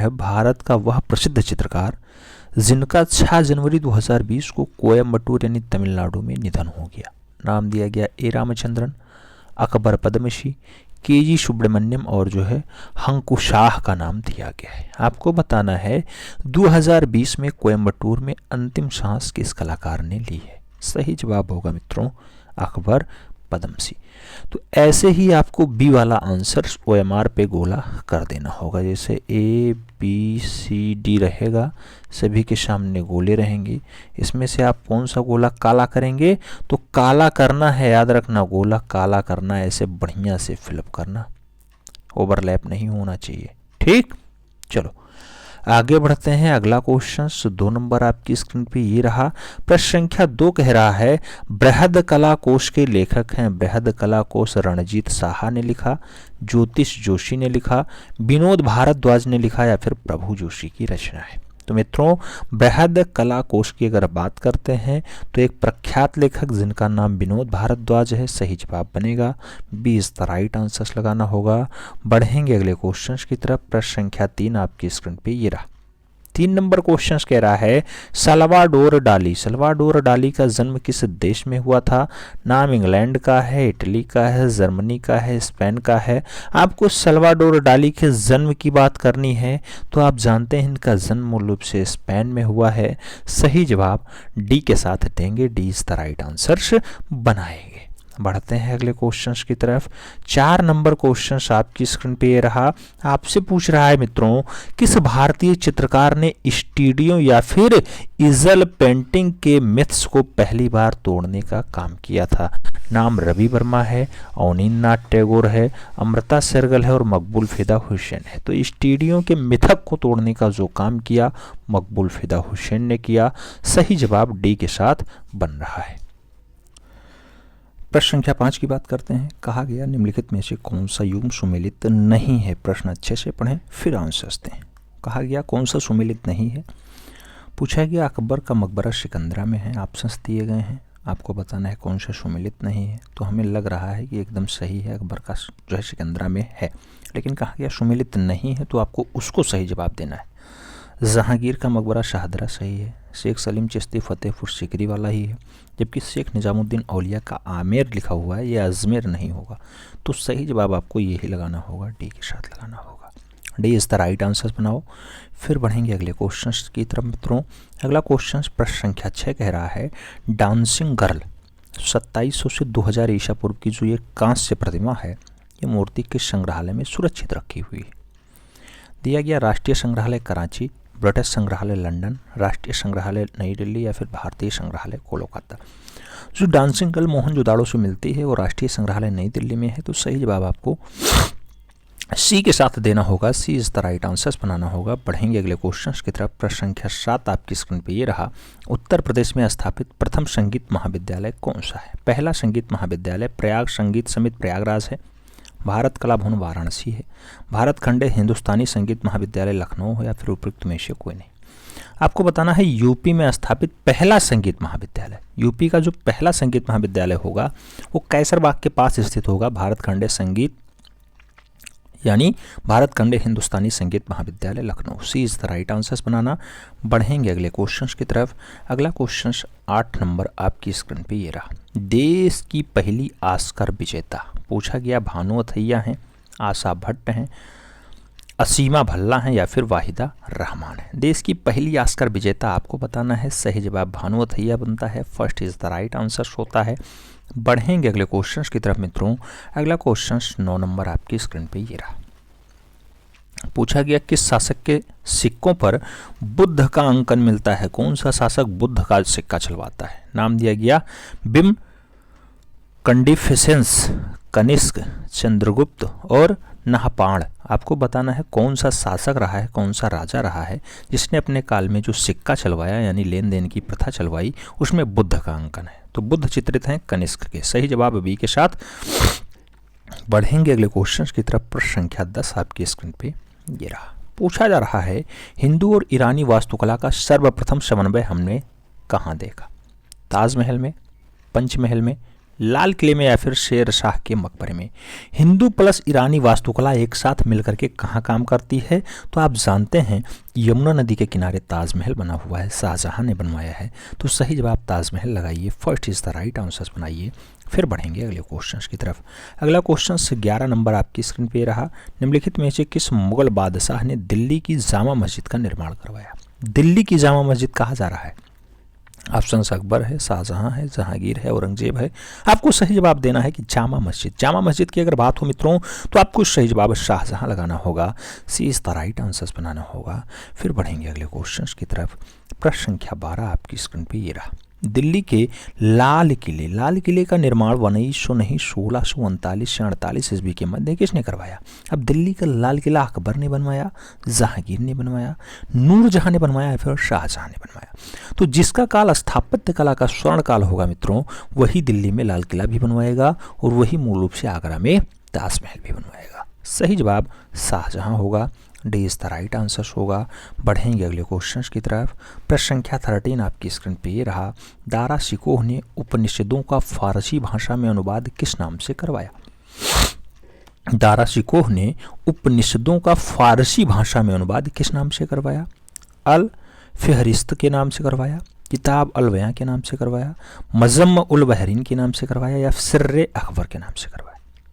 है भारत का वह प्रसिद्ध चित्रकार जिनका 6 जनवरी 2020 को कोयम्बटूर यानी तमिलनाडु में निधन हो गया। नाम दिया गया ए रामचंद्रन, अकबर पद्मश्री, के जी सुब्रमण्यम और जो है हंकुशाह का नाम दिया गया है। आपको बताना है 2020 में कोयम्बटूर में अंतिम सांस किस कलाकार ने ली है। सही जवाब होगा मित्रों अकबर पद्मश्री। तो ऐसे ही आपको बी वाला आंसर OMR पे गोला कर देना होगा। जैसे ABCD रहेगा, सभी के सामने गोले रहेंगे, इसमें से आप कौन सा गोला काला करेंगे। तो काला करना है, याद रखना, गोला काला करना है, ऐसे बढ़िया से फिलअप करना, ओवरलैप नहीं होना चाहिए। ठीक, चलो आगे बढ़ते हैं। अगला क्वेश्चन 2 नंबर आपकी स्क्रीन पे ये रहा। प्रश्न संख्या 2 कह रहा है बृहद कला कोश के लेखक हैं। बृहद कला कोश रणजीत साहा ने लिखा, ज्योतिष जोशी ने लिखा, विनोद भारद्वाज ने लिखा या फिर प्रभु जोशी की रचना है। तो मित्रों बृहद कला कोश की अगर बात करते हैं तो एक प्रख्यात लेखक जिनका नाम विनोद भारद्वाज है, सही जवाब बनेगा B is the right answer लगाना होगा। बढ़ेंगे अगले क्वेश्चन की तरफ। प्रश्न संख्या 3 आपकी स्क्रीन पे ये रहा। 3 नंबर क्वेश्चन कह रहा है सल्वाडोर डाली। सल्वाडोर डाली का जन्म किस देश में हुआ था। नाम इंग्लैंड का है, इटली का है, जर्मनी का है, स्पेन का है। आपको सल्वाडोर डाली के जन्म की बात करनी है तो आप जानते हैं इनका जन्म मूल रूप से स्पेन में हुआ है। सही जवाब डी के साथ देंगे, D is the right answer बनाएंगे। बढ़ते हैं अगले क्वेश्चंस की तरफ। 4 नंबर क्वेश्चंस आपकी स्क्रीन पे ये रहा। आपसे पूछ रहा है मित्रों किस भारतीय चित्रकार ने स्टूडियो या फिर इजल पेंटिंग के मिथ्स को पहली बार तोड़ने का काम किया था। नाम रवि वर्मा है, अवनींद्रनाथ टैगोर है, अमृता शेरगिल है और मकबूल फिदा हुसैन है। तो स्टूडियो के मिथक को तोड़ने का जो काम किया मकबूल फिदा हुसैन ने किया। सही जवाब डी के साथ बन रहा है। प्रश्न संख्या 5 की बात करते हैं। कहा गया निम्नलिखित में से कौन सा युग्म सुमेलित नहीं है। प्रश्न अच्छे से पढ़ें फिर आंसर्स दें। कहा गया कौन सा सुमेलित नहीं है। पूछा गया अकबर का मकबरा सिकंदरा में है। ऑप्शंस दिए गए हैं, आपको बताना है कौन सा सुमेलित नहीं है। तो हमें लग रहा है कि एकदम सही है, अकबर का जो है सिकंदरा में है। लेकिन कहा गया सुमेलित नहीं है तो आपको उसको सही जवाब देना है। जहांगीर का मकबरा शाहदरा सही है। शेख सलीम चिश्ती फतेहपुर सिकरी वाला ही है। जबकि शेख निजामुद्दीन औलिया का आमेर लिखा हुआ है, यह अजमेर नहीं होगा। तो सही जवाब आपको यही लगाना होगा, डी के साथ लगाना होगा। D is the right answer बनाओ। फिर बढ़ेंगे अगले क्वेश्चन की तरफ मित्रों। अगला क्वेश्चन प्रश्न संख्या 6 कह रहा है डांसिंग गर्ल 2700 से 2000 ईसा पूर्व की जो ये कांस्य प्रतिमा है, ये मूर्ति किस संग्रहालय में सुरक्षित रखी हुई है। दिया गया राष्ट्रीय संग्रहालय कराची, ब्रिटिश संग्रहालय लंदन, राष्ट्रीय संग्रहालय नई दिल्ली या फिर भारतीय संग्रहालय कोलकाता। जो डांसिंग गर्ल मोहनजोदाड़ो से मिलती है वो राष्ट्रीय संग्रहालय नई दिल्ली में है। तो सही जवाब आपको सी के साथ देना होगा, सी इज द राइट आंसर बनाना होगा। बढ़ेंगे अगले क्वेश्चन की तरफ। प्रश्न संख्या 7 आपकी स्क्रीन पे ये रहा। उत्तर प्रदेश में स्थापित प्रथम संगीत महाविद्यालय कौन सा है। पहला संगीत महाविद्यालय प्रयाग संगीत समिति प्रयागराज है, भारत कला भवन वाराणसी है, भारत खंडे हिंदुस्तानी संगीत महाविद्यालय लखनऊ है या फिर उपयुक्त में से कोई नहीं। आपको बताना है यूपी में स्थापित पहला संगीत महाविद्यालय। यूपी का जो पहला संगीत महाविद्यालय होगा वो कैसरबाग के पास स्थित होगा, भारत खंडे संगीत यानी भारत खंडे हिंदुस्तानी संगीत महाविद्यालय लखनऊ। सी इज द राइट आंसर्स बनाना। बढ़ेंगे अगले क्वेश्चन की तरफ। अगला क्वेश्चन 8 नंबर आपकी स्क्रीन पे ये रहा। देश की पहली ऑस्कर विजेता पूछा गया भानु अथैया हैं, आशा भट्ट हैं, असीमा भल्ला हैं या फिर वाहिदा रहमान है। देश की पहली ऑस्कर विजेता आपको बताना है। सही जवाब भानु अथैया बनता है, first is the right answer होता है। बढ़ेंगे अगले क्वेश्चन की तरफ मित्रों। अगला क्वेश्चन 9 नंबर आपकी स्क्रीन पे ये रहा। पूछा गया किस शासक के सिक्कों पर बुद्ध का अंकन मिलता है। कौन सा शासक बुद्ध का सिक्का चलवाता है। नाम दिया गया बिम कंडिफिसेंस, कनिष्क, चंद्रगुप्त और नहपाण। आपको बताना है कौन सा शासक रहा है, कौन सा राजा रहा है जिसने अपने काल में जो सिक्का चलवाया यानी लेन देन की प्रथा चलवाई, उसमें बुद्ध का अंकन है। तो बुद्ध चित्रित हैं कनिष्क के। सही जवाब बी के साथ। बढ़ेंगे अगले क्वेश्चन की तरफ। प्रश्न संख्या 10 आपकी स्क्रीन पे ये रहा। पूछा जा रहा है हिंदू और ईरानी वास्तुकला का सर्वप्रथम समन्वय हमने कहाँ देखा। ताजमहल में, पंचमहल में, लाल किले में या फिर शेर शाह के मकबरे में। हिंदू प्लस ईरानी वास्तुकला एक साथ मिलकर के कहाँ काम करती है? तो आप जानते हैं यमुना नदी के किनारे ताजमहल बना हुआ है, शाहजहां ने बनवाया है। तो सही जवाब ताजमहल लगाइए, first is the right answer बनाइए। फिर बढ़ेंगे अगले क्वेश्चंस की तरफ। अगला क्वेश्चन 11 नंबर आपकी स्क्रीन पे रहा। निम्नलिखित में से किस मुगल बादशाह ने दिल्ली की जामा मस्जिद का निर्माण करवाया? दिल्ली की जामा मस्जिद कहा जा रहा है? ऑप्शन अकबर है, शाहजहां है, जहांगीर है, औरंगजेब है। आपको सही जवाब देना है कि जामा मस्जिद। जामा मस्जिद की अगर बात हो मित्रों तो आपको सही जवाब शाहजहां लगाना होगा, सी इज द राइट आंसर बनाना होगा। फिर बढ़ेंगे अगले क्वेश्चन की तरफ। प्रश्न संख्या 12 आपकी स्क्रीन पे ये रहा। दिल्ली के लाल किले का निर्माण 1639 से 48 ईस्वी के मध्य किसने करवाया? अब दिल्ली का लाल किला अकबर ने बनवाया, जहांगीर ने बनवाया, नूरजहां ने बनवाया, फिर शाहजहां ने बनवाया। तो जिसका काल स्थापत्य कला का स्वर्ण काल होगा मित्रों, वही दिल्ली में लाल किला भी बनवाएगा और वही मूल रूप से आगरा में ताजमहल भी बनवाएगा। सही जवाब शाहजहां होगा, D is the right answer होगा। बढ़ेंगे अगले क्वेश्चन की तरफ। प्रश्न संख्या 13 आपकी स्क्रीन पे ये रहा। दारा शिकोह ने उपनिषदों का फारसी भाषा में अनुवाद किस नाम से करवाया? दारा शिकोह ने उपनिषदों का फारसी भाषा में अनुवाद किस नाम से करवाया? अल फिहरिस्त के नाम से करवाया, किताब अल बयां के नाम से करवाया, मजम उल बहरीन के नाम से करवाया, या सिर्रे अकबर के नाम से करवाया?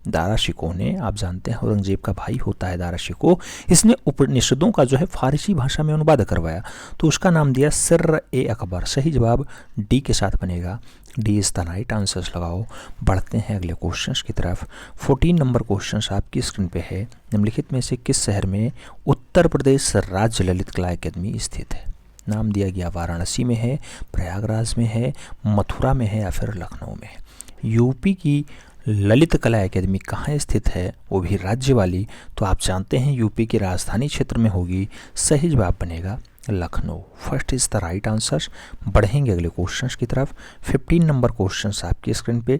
दारा शिकोह ने, आप जानते हैं औरंगजेब का भाई होता है दारा शिकोह, इसने उपनिषदों का जो है फारसी भाषा में अनुवाद करवाया, तो उसका नाम दिया सिर्रे अकबर। सही जवाब डी के साथ बनेगा, D is the right answer लगाओ। बढ़ते हैं अगले क्वेश्चन की तरफ। 14 नंबर क्वेश्चन आपकी स्क्रीन पे है। निम्नलिखित में से किस शहर में उत्तर प्रदेश राज्य ललित कला अकादमी स्थित है? नाम दिया गया वाराणसी में है, प्रयागराज में है, मथुरा में है, या फिर लखनऊ में है। यूपी की ललित कला अकादमी कहाँ स्थित है, वो भी राज्य वाली? तो आप जानते हैं यूपी की राजधानी क्षेत्र में होगी। सही जवाब बनेगा Lucknow, first is the right answer. बढ़ेंगे अगले क्वेश्चन की तरफ। 15 नंबर क्वेश्चन आपकी स्क्रीन पे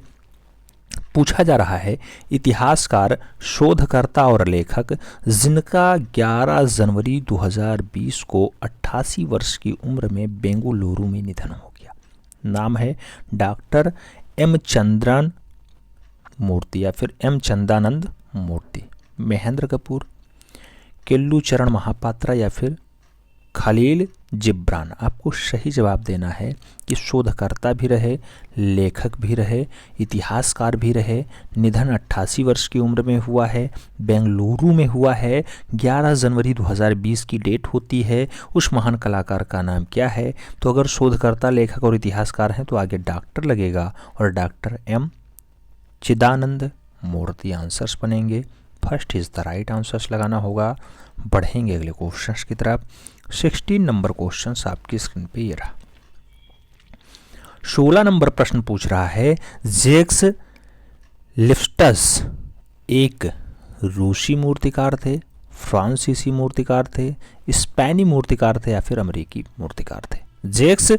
पूछा जा रहा है। इतिहासकार, शोधकर्ता और लेखक जिनका 11 जनवरी 2020 को 88 वर्ष की उम्र में बेंगलुरु में निधन हो गया। नाम है डॉक्टर एम चंद्रन मूर्ति या फिर एम चंदानंद मूर्ति। महेंद्र कपूर, केल्लूचरण महापात्रा, या फिर खलील जिब्रान। आपको सही जवाब देना है कि शोधकर्ता भी रहे, लेखक भी रहे, इतिहासकार भी रहे, निधन 88 वर्ष की उम्र में हुआ है, बेंगलुरु में हुआ है, 11 जनवरी 2020 की डेट होती है। उस महान कलाकार का नाम क्या है? तो अगर शोधकर्ता, लेखक और इतिहासकार हैं तो आगे डॉक्टर लगेगा और डॉक्टर एम चिदानंद मूर्ति आंसर्स बनेंगे। First is the right answers लगाना होगा। बढ़ेंगे अगले क्वेश्चंस की तरफ। 16 नंबर क्वेश्चंस आपकी स्क्रीन पे ये रहा। 16 नंबर प्रश्न पूछ रहा है, जैक्स लिफ्टस एक रूसी मूर्तिकार थे, फ्रांसीसी मूर्तिकार थे, स्पेनी मूर्तिकार थे, या फिर अमेरिकी मूर्तिकार थे? जैक्स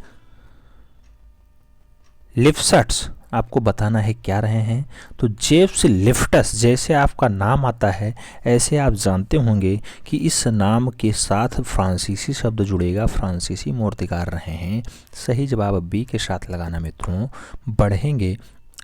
लिफ्टस आपको बताना है क्या रहे हैं? तो जेम्स लिफ्टस, जैसे आपका नाम आता है ऐसे आप जानते होंगे कि इस नाम के साथ फ्रांसीसी शब्द जुड़ेगा, फ्रांसीसी मूर्तिकार रहे हैं। सही जवाब बी के साथ लगाना मित्रों। बढ़ेंगे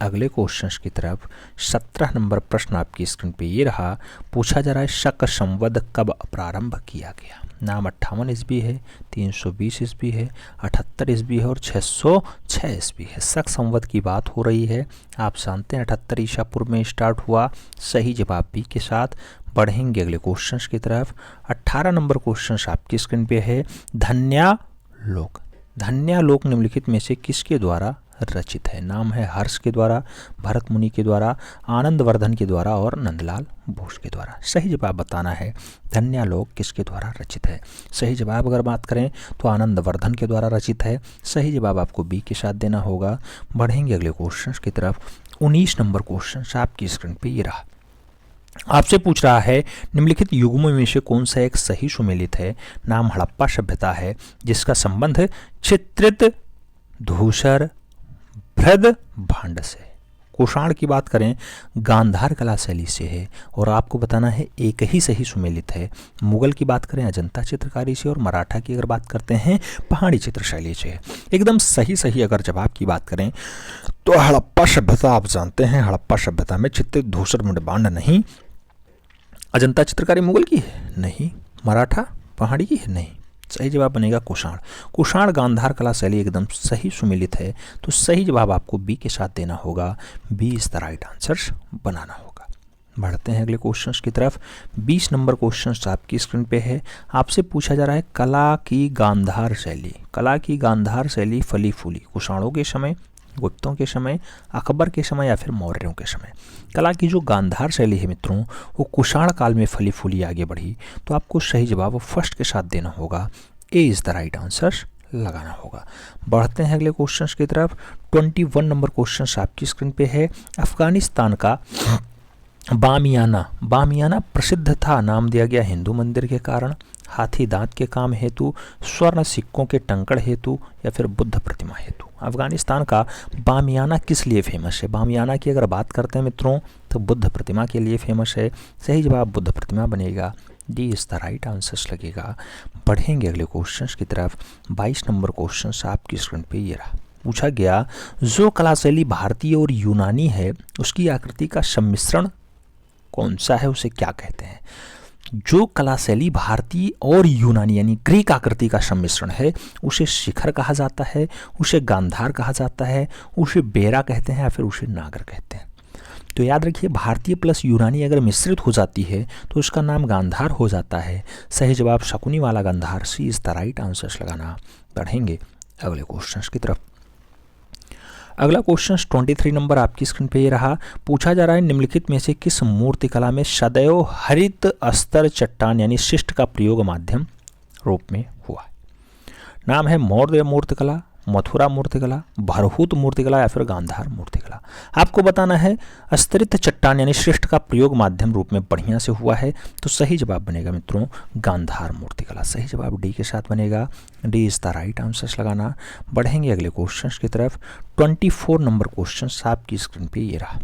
अगले क्वेश्चन की तरफ। 17 नंबर प्रश्न आपकी स्क्रीन पे ये रहा। पूछा जा रहा है शक संवत कब प्रारंभ किया गया? नाम 58 ईस्वी है, 320 ईस्वी है, 78 ईस्वी है और 606 ईस्वी है। शक संवत की बात हो रही है। आप जानते हैं 78 ईसा पूर्व में स्टार्ट हुआ। सही जवाब बी के साथ। बढ़ेंगे अगले क्वेश्चन की तरफ। 18 नंबर क्वेश्चन आपकी स्क्रीन पे है। धन्यालोक, धन्यालोक निम्नलिखित में से किसके द्वारा रचित है? नाम है हर्ष के द्वारा, भरत मुनि के द्वारा, आनंदवर्धन के द्वारा और नंदलाल बोस के द्वारा। सही जवाब बताना है धन्यालोक किसके द्वारा रचित है। सही जवाब अगर बात करें तो आनंदवर्धन के द्वारा रचित है। सही जवाब आपको बी के साथ देना होगा। बढ़ेंगे अगले क्वेश्चन की तरफ। 19 नंबर क्वेश्चन आपकी स्क्रीन पे ये रहा। आपसे पूछ रहा है निम्नलिखित युगों में से कौन सा एक सही सुमेलित है? नाम हड़प्पा सभ्यता है जिसका संबंध चित्रित धूसर बृहद भांड से। कुषाण की बात करें गांधार कला शैली से है और आपको बताना है एक ही सही सुमेलित है। मुगल की बात करें अजंता चित्रकारी से और मराठा की अगर बात करते हैं पहाड़ी चित्र शैली से है। एकदम सही अगर जवाब की बात करें तो हड़प्पा सभ्यता, आप जानते हैं हड़प्पा सभ्यता में चित्रित धूसर मुंडबांड नहीं। अजंता चित्रकारी मुगल की है नहीं। मराठा पहाड़ी की है नहीं। सही जवाब बनेगा कुषाण। कुषाण गांधार कला शैली एकदम सही सुमेलित है, तो सही जवाब आपको बी के साथ देना होगा। B is the right answer बनाना होगा। बढ़ते हैं अगले क्वेश्चंस की तरफ। 20 नंबर क्वेश्चंस आपकी स्क्रीन पे है। आपसे पूछा जा रहा है कला की गांधार शैली। कला की गांधार शैली फली फूली कुषाणों के समय, गुप्तों के समय, अकबर के समय या फिर मौर्यों के समय। कला की जो गांधार शैली है मित्रों वो कुषाण काल में फली फूली आगे बढ़ी, तो आपको सही जवाब फर्स्ट के साथ देना होगा। ए इज द राइट आंसर लगाना होगा। बढ़ते हैं अगले क्वेश्चंस की तरफ। 21 नंबर क्वेश्चन आपकी स्क्रीन पे है। अफगानिस्तान का बामियाना प्रसिद्ध था, नाम दिया गया हिंदू मंदिर के कारण, हाथी दांत के काम हेतु, स्वर्ण सिक्कों के टंकड़ हेतु या फिर बुद्ध प्रतिमा हेतु। अफगानिस्तान का बामियाना किस लिए फेमस है? बामियाना की अगर बात करते हैं मित्रों तो बुद्ध प्रतिमा के लिए फेमस है। सही जवाब बुद्ध प्रतिमा बनेगा। D is the right answer लगेगा। बढ़ेंगे अगले क्वेश्चन की तरफ। 22 नंबर क्वेश्चन आपकी स्क्रीन पे ये रहा। पूछा गया जो कला शैली भारतीय और यूनानी है उसकी आकृति का सम्मिश्रण कौन सा है, उसे क्या कहते हैं? जो कला शैली भारतीय और यूनानी यानी ग्रीक आकृति का सम्मिश्रण है उसे शिखर कहा जाता है, उसे गांधार कहा जाता है, उसे बेरा कहते हैं या फिर उसे नागर कहते हैं। तो याद रखिए भारतीय प्लस यूनानी अगर मिश्रित हो जाती है तो उसका नाम गांधार हो जाता है। सही जवाब शकुनी वाला गांधार, सी इज द राइट आंसर लगाना। बढ़ेंगे अगले क्वेश्चन की तरफ। अगला क्वेश्चन 23 नंबर आपकी स्क्रीन पे ये रहा। पूछा जा रहा है निम्नलिखित में से किस मूर्तिकला में सदैव हरित अस्तर चट्टान यानी शिष्ट का प्रयोग माध्यम रूप में हुआ है? नाम है मौर्य मूर्तिकला, मथुरा मूर्तिकला, भरहूत मूर्तिकला या फिर गांधार मूर्तिकला। आपको बताना है स्तरित चट्टान यानी श्रेष्ठ का प्रयोग माध्यम रूप में बढ़िया से हुआ है, तो सही जवाब बनेगा मित्रों गांधार मूर्तिकला। सही जवाब डी के साथ बनेगा। D is the right answer लगाना। बढ़ेंगे अगले क्वेश्चन की तरफ। 24 नंबर क्वेश्चन आपकी स्क्रीन पे ये रहा।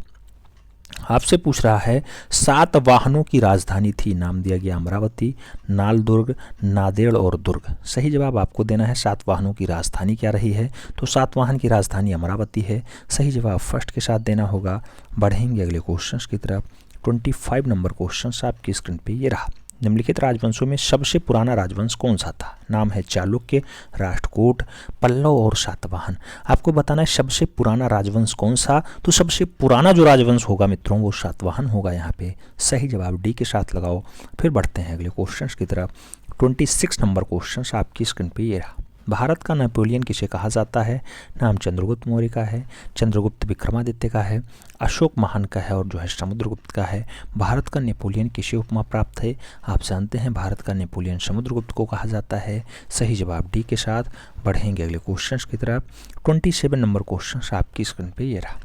आपसे पूछ रहा है 7 वाहनों की राजधानी थी, नाम दिया गया अमरावती, नाल दुर्ग, नादेड़ और दुर्ग। सही जवाब आपको देना है 7 वाहनों की राजधानी क्या रही है, तो 7 वाहन की राजधानी अमरावती है। सही जवाब फर्स्ट के साथ देना होगा। बढ़ेंगे अगले क्वेश्चन की तरफ। 25 नंबर क्वेश्चन आपकी स्क्रीन पे ये रहा। निम्नलिखित राजवंशों में सबसे पुराना राजवंश कौन सा था? नाम है चालुक्य, राष्ट्रकूट, पल्लव और सातवाहन। आपको बताना है सबसे पुराना राजवंश कौन सा, तो सबसे पुराना जो राजवंश होगा मित्रों वो सातवाहन होगा यहाँ पे। सही जवाब डी के साथ लगाओ। फिर बढ़ते हैं अगले क्वेश्चन की तरफ। 26 नंबर क्वेश्चन आपकी स्क्रीन पे ये रहा। भारत का नेपोलियन किसे कहा जाता है? नाम चंद्रगुप्त मौर्य का है, चंद्रगुप्त विक्रमादित्य का है, अशोक महान का है और जो है समुद्रगुप्त का है। भारत का नेपोलियन किसे उपमा प्राप्त है? आप जानते हैं भारत का नेपोलियन समुद्रगुप्त को कहा जाता है। सही जवाब डी के साथ। बढ़ेंगे अगले क्वेश्चन की तरफ। 27 नंबर क्वेश्चन आपकी स्क्रीन पे ये रहा।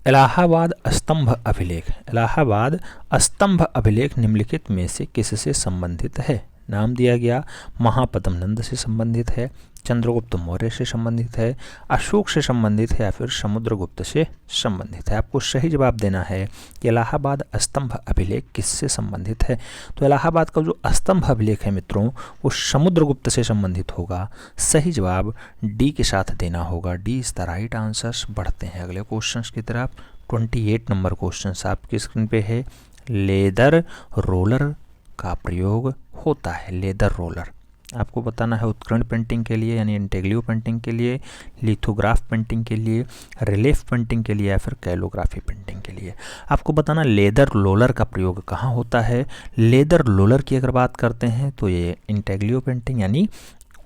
इलाहाबाद स्तंभ अभिलेख। इलाहाबाद स्तंभ अभिलेख निम्नलिखित में से किससे संबंधित है? नाम दिया गया महापद्म नंद से संबंधित है, चंद्रगुप्त मौर्य से संबंधित है, अशोक से संबंधित है या फिर समुद्रगुप्त से संबंधित है। आपको सही जवाब देना है कि इलाहाबाद स्तंभ अभिलेख किससे संबंधित है। तो इलाहाबाद का जो स्तंभ अभिलेख है मित्रों वो समुद्रगुप्त से संबंधित होगा। सही जवाब डी के साथ देना होगा। D is the right answer. बढ़ते हैं अगले क्वेश्चन की तरफ। 28 नंबर क्वेश्चन आपकी स्क्रीन पे है। लेदर रोलर का प्रयोग होता है। लेदर रोलर आपको बताना है उत्कीर्ण पेंटिंग के लिए यानी इंटेग्लियो पेंटिंग के लिए, लिथोग्राफ पेंटिंग के लिए, रिलीफ पेंटिंग के लिए या फिर कैलोग्राफी पेंटिंग के लिए। आपको बताना लेदर रोलर का प्रयोग कहाँ होता है। लेदर रोलर की अगर बात करते हैं तो ये इंटेग्लियो पेंटिंग यानी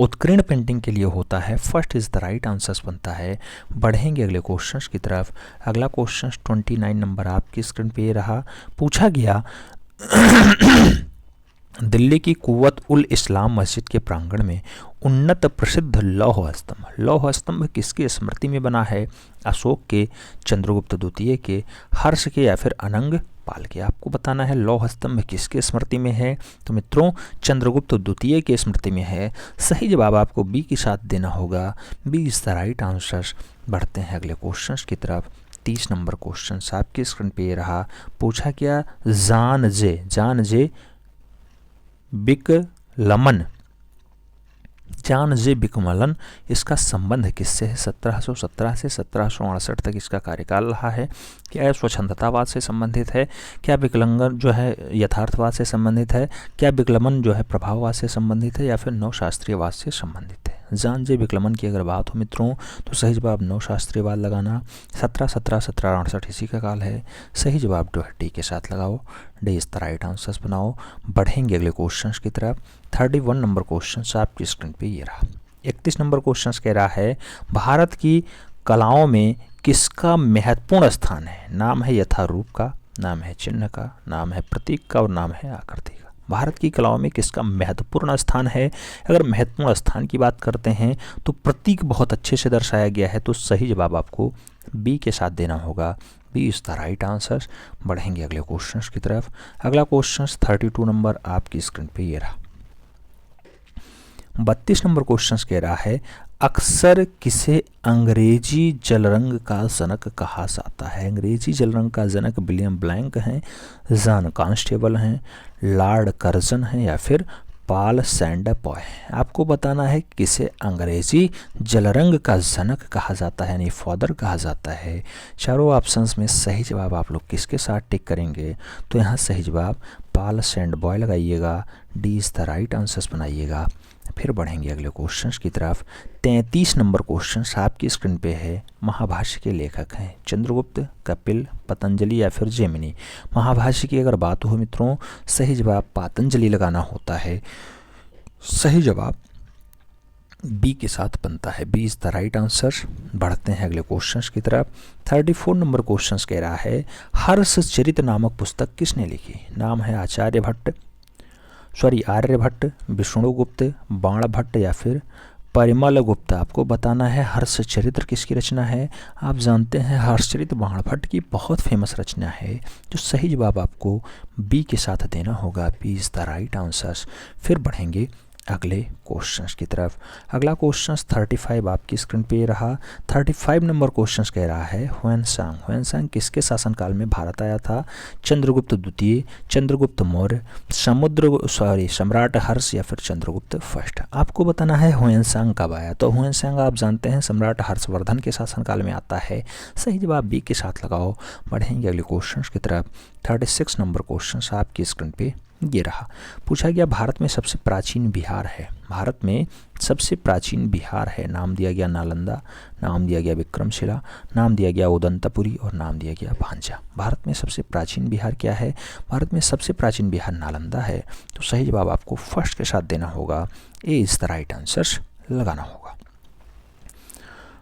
उत्कीर्ण पेंटिंग के लिए होता है। First is the right answer बनता है। बढ़ेंगे अगले क्वेश्चन की तरफ। अगला क्वेश्चन 29 नंबर आपकी स्क्रीन पे ये रहा। पूछा गया दिल्ली की कुव्वत उल इस्लाम मस्जिद के प्रांगण में उन्नत प्रसिद्ध लौह स्तंभ किसकी स्मृति में बना है? अशोक के, चंद्रगुप्त द्वितीय के, हर्ष के या फिर अनंग पाल के। आपको बताना है लौह स्तंभ किसके स्मृति में है, तो मित्रों चंद्रगुप्त द्वितीय के स्मृति में है। सही जवाब आपको बी के साथ देना होगा। B is the right answer. बढ़ते हैं अगले क्वेश्चन की तरफ। 30 नंबर क्वेश्चन आपकी स्क्रीन पे ये रहा। पूछा क्या जान जे बिकलमन, जान जे बिकमलन, इसका संबंध किससे है? 1717 से 1768 तक इसका कार्यकाल रहा है। क्या यह स्वच्छंदतावाद से संबंधित है? क्या विकलांगन जो है यथार्थवाद से संबंधित है? क्या विकलमन जो है प्रभाववाद से संबंधित है, या फिर नवशास्त्रीयवाद से संबंधित है? जान जे विकलमन की अगर बात हो मित्रों तो सही जवाब नवशास्त्रीयवाद लगाना। 1768 इसी का काल है। सही जवाब जो है डी के साथ लगाओ, D is the right answers बनाओ। बढ़ेंगे अगले क्वेश्चंस की तरफ। 31 नंबर क्वेश्चन आपकी स्क्रीन पे ये रहा। 31 नंबर क्वेश्चन कह रहा है भारत की कलाओं में किसका महत्वपूर्ण स्थान है? नाम है यथारूप का, नाम है चिन्ह का, नाम है प्रतीक का और नाम है आकृति का। भारत की कलाओं में किसका महत्वपूर्ण स्थान है? अगर महत्वपूर्ण स्थान की बात करते हैं तो प्रतीक बहुत अच्छे से दर्शाया गया है, तो सही जवाब आपको बी के साथ देना होगा। B is the right answer. बढ़ेंगे अगले क्वेश्चंस की तरफ। अगला क्वेश्चन 32 नंबर आपकी स्क्रीन पे ये रहा। 32 नंबर क्वेश्चन कह रहा है अक्सर किसे अंग्रेजी जलरंग का जनक कहा जाता है? अंग्रेजी जलरंग का जनक विलियम ब्लैंक हैं, जॉन कांस्टेबल हैं, लॉर्ड कर्जन हैं, या फिर पॉल सैंडरपॉय है। आपको बताना है किसे अंग्रेजी जलरंग का जनक कहा जाता है, यानी फादर कहा जाता है। चारों ऑप्शंस में सही जवाब आप लोग किसके साथ टिक करेंगे? तो यहाँ सही जवाब पॉल सैंडरपॉय लगाइएगा, D is the right answers बनाइएगा। फिर बढ़ेंगे अगले क्वेश्चंस की तरफ। 33 नंबर क्वेश्चन आपकी स्क्रीन पे है। महाभाष्य के लेखक हैं चंद्रगुप्त, कपिल, पतंजलि या फिर जेमिनी। महाभाष्य की अगर बात हो मित्रों सही जवाब पतंजलि लगाना होता है। सही जवाब बी के साथ बनता है, B is the right answer. बढ़ते हैं अगले क्वेश्चंस की तरफ। 34 नंबर क्वेश्चन कह रहा है हर्षचरित नामक पुस्तक किसने लिखी? नाम है आर्यभट्ट, विष्णुगुप्त, बाणभट्ट या फिर परिमल गुप्त। आपको बताना है हर्षचरित्र किसकी रचना है। आप जानते हैं हर्षचरित्र बाणभट्ट की बहुत फेमस रचना है, जो सही जवाब आपको बी के साथ देना होगा, B is the right answer. फिर बढ़ेंगे अगले क्वेश्चंस की तरफ। अगला क्वेश्चंस 35 आपकी स्क्रीन पे रहा। 35 नंबर क्वेश्चंस कह रहा है ह्वेनसांग किसके शासनकाल में भारत आया था? चंद्रगुप्त द्वितीय, चंद्रगुप्त मौर्य, सम्राट हर्ष या फिर चंद्रगुप्त फर्स्ट। आपको बताना है ह्वेनसांग कब आया। तो ह्वेनसांग आप जानते हैं सम्राट हर्षवर्धन के शासनकाल में आता है। सही जवाब बी के साथ लगाओ। बढ़ेंगे अगले क्वेश्चंस की तरफ। 36 नंबर क्वेश्चन आपकी स्क्रीन पे ये रहा। पूछा गया भारत में सबसे प्राचीन बिहार है। भारत में सबसे प्राचीन बिहार है। नाम दिया गया नालंदा, नाम दिया गया विक्रमशिला, नाम दिया गया उदंतपुरी और नाम दिया गया भांजा। भारत में सबसे प्राचीन बिहार क्या है? भारत में सबसे प्राचीन बिहार नालंदा है। तो सही जवाब आपको फर्स्ट के साथ देना होगा, ए इज द राइट आंसर लगाना होगा।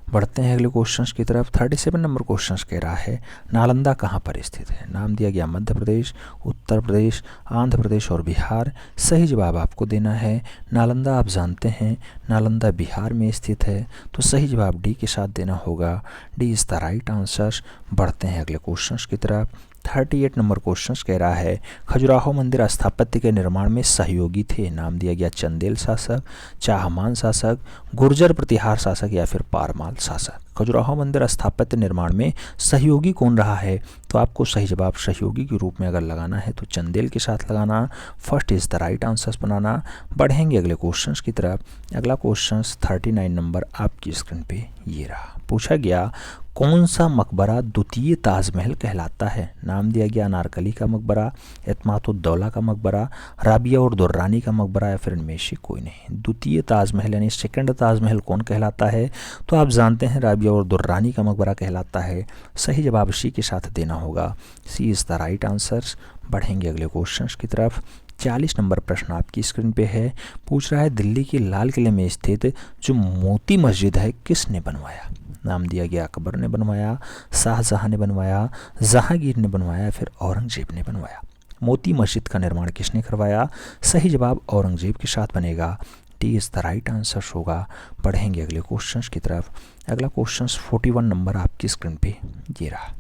बढ़ते हैं अगले क्वेश्चंस की तरफ। 37 नंबर क्वेश्चंस कह रहा है नालंदा कहाँ पर स्थित है? नाम दिया गया मध्य प्रदेश, उत्तर प्रदेश, आंध्र प्रदेश और बिहार। सही जवाब आपको देना है नालंदा। आप जानते हैं नालंदा बिहार में स्थित है, तो सही जवाब डी के साथ देना होगा, D is the right answer. बढ़ते हैं अगले क्वेश्चंस की तरफ। 38 नंबर क्वेश्चन कह रहा है खजुराहो मंदिर स्थापत्य के निर्माण में सहयोगी थे। नाम दिया गया चंदेल शासक, चाहमान शासक, गुर्जर प्रतिहार शासक या फिर पारमाल शासक। खजुराहो मंदिर स्थापत्य निर्माण में सहयोगी कौन रहा है? तो आपको सही जवाब सहयोगी के रूप में अगर लगाना है तो चंदेल के साथ लगाना, first is the right answers बनाना। बढ़ेंगे अगले क्वेश्चन की तरफ। अगला क्वेश्चन 39 नंबर आपकी स्क्रीन पे ये रहा। पूछा गया कौन सा मकबरा द्वितीय ताजमहल कहलाता है? नाम दिया गया अनारकली का मकबरा, एतमादुद्दौला का मकबरा, राबिया और दुर्रानी का मकबरा या फिर इनमें से कोई नहीं। द्वितीय ताजमहल यानी सेकंड ताजमहल कौन कहलाता है? तो आप जानते हैं राबिया और दुर्रानी का मकबरा कहलाता है। सही जवाब सी के साथ देना होगा, सी इज द राइट आंसर। बढ़ेंगे अगले क्वेश्चन की तरफ। 40 नंबर प्रश्न आपकी स्क्रीन पे है। पूछ रहा है दिल्ली के लाल किले में स्थित जो मोती मस्जिद है किसने बनवाया? नाम दिया गया अकबर ने बनवाया, शाहजहां ने बनवाया, जहांगीर ने बनवाया, फिर औरंगजेब ने बनवाया। मोती मस्जिद का निर्माण किसने करवाया? सही जवाब औरंगजेब के साथ बनेगा, D is the right answer होगा। बढ़ेंगे अगले क्वेश्चन की तरफ। अगला क्वेश्चन 41 नंबर आपकी स्क्रीन पे ये रहा।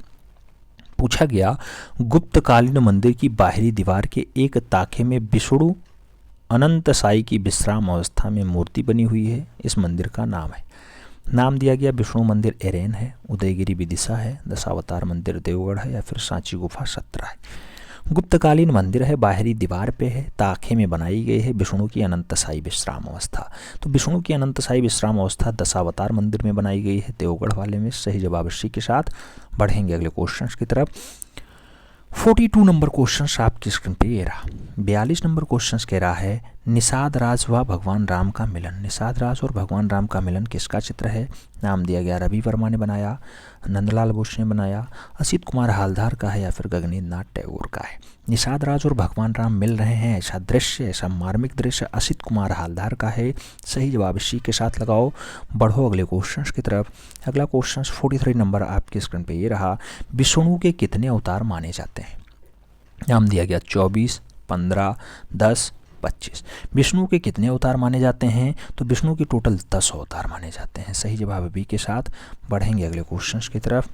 पूछा गया गुप्तकालीन मंदिर की बाहरी दीवार के एक ताखे में विष्णु अनंत साई की विश्राम अवस्था में मूर्ति बनी हुई है, इस मंदिर का नाम है। नाम दिया गया विष्णु मंदिर एरेन है, उदयगिरी विदिशा है, दशावतार मंदिर देवगढ़ है या फिर सांची गुफा सत्रा है। गुप्तकालीन मंदिर है, बाहरी दीवार पे है, ताखे में बनाई गई है, विष्णु की अनंतसाई विश्राम अवस्था। तो विष्णु की अनंतसाई विश्राम अवस्था दशावतार मंदिर में बनाई गई है, देवगढ़ वाले में। सही जवाब इसी के साथ बढ़ेंगे अगले क्वेश्चन की तरफ। 42 नंबर क्वेश्चन आपकी स्क्रीन पे ये रहा। 42 नंबर क्वेश्चन कह रहा है निषाद राज व भगवान राम का मिलन। निषाद राज और भगवान राम का मिलन किसका चित्र है? नाम दिया गया रवि वर्मा ने बनाया, नंदलाल बोस ने बनाया, असित कुमार हालदार का है या फिर गगनेंद्र नाथ टैगोर का है। निषाद राज और भगवान राम मिल रहे हैं, ऐसा दृश्य, ऐसा मार्मिक दृश्य असित कुमार हालदार का है। सही जवाब इसी के साथ लगाओ। बढ़ो अगले क्वेश्चन की तरफ। अगला क्वेश्चन 43 नंबर आपकी स्क्रीन पे ये रहा। विष्णु के कितने अवतार माने जाते हैं? नाम दिया गया 24, 15, 10, 25। विष्णु के कितने अवतार माने जाते हैं? तो विष्णु के टोटल 10 अवतार माने जाते हैं। सही जवाब बी के साथ बढ़ेंगे अगले क्वेश्चन की तरफ।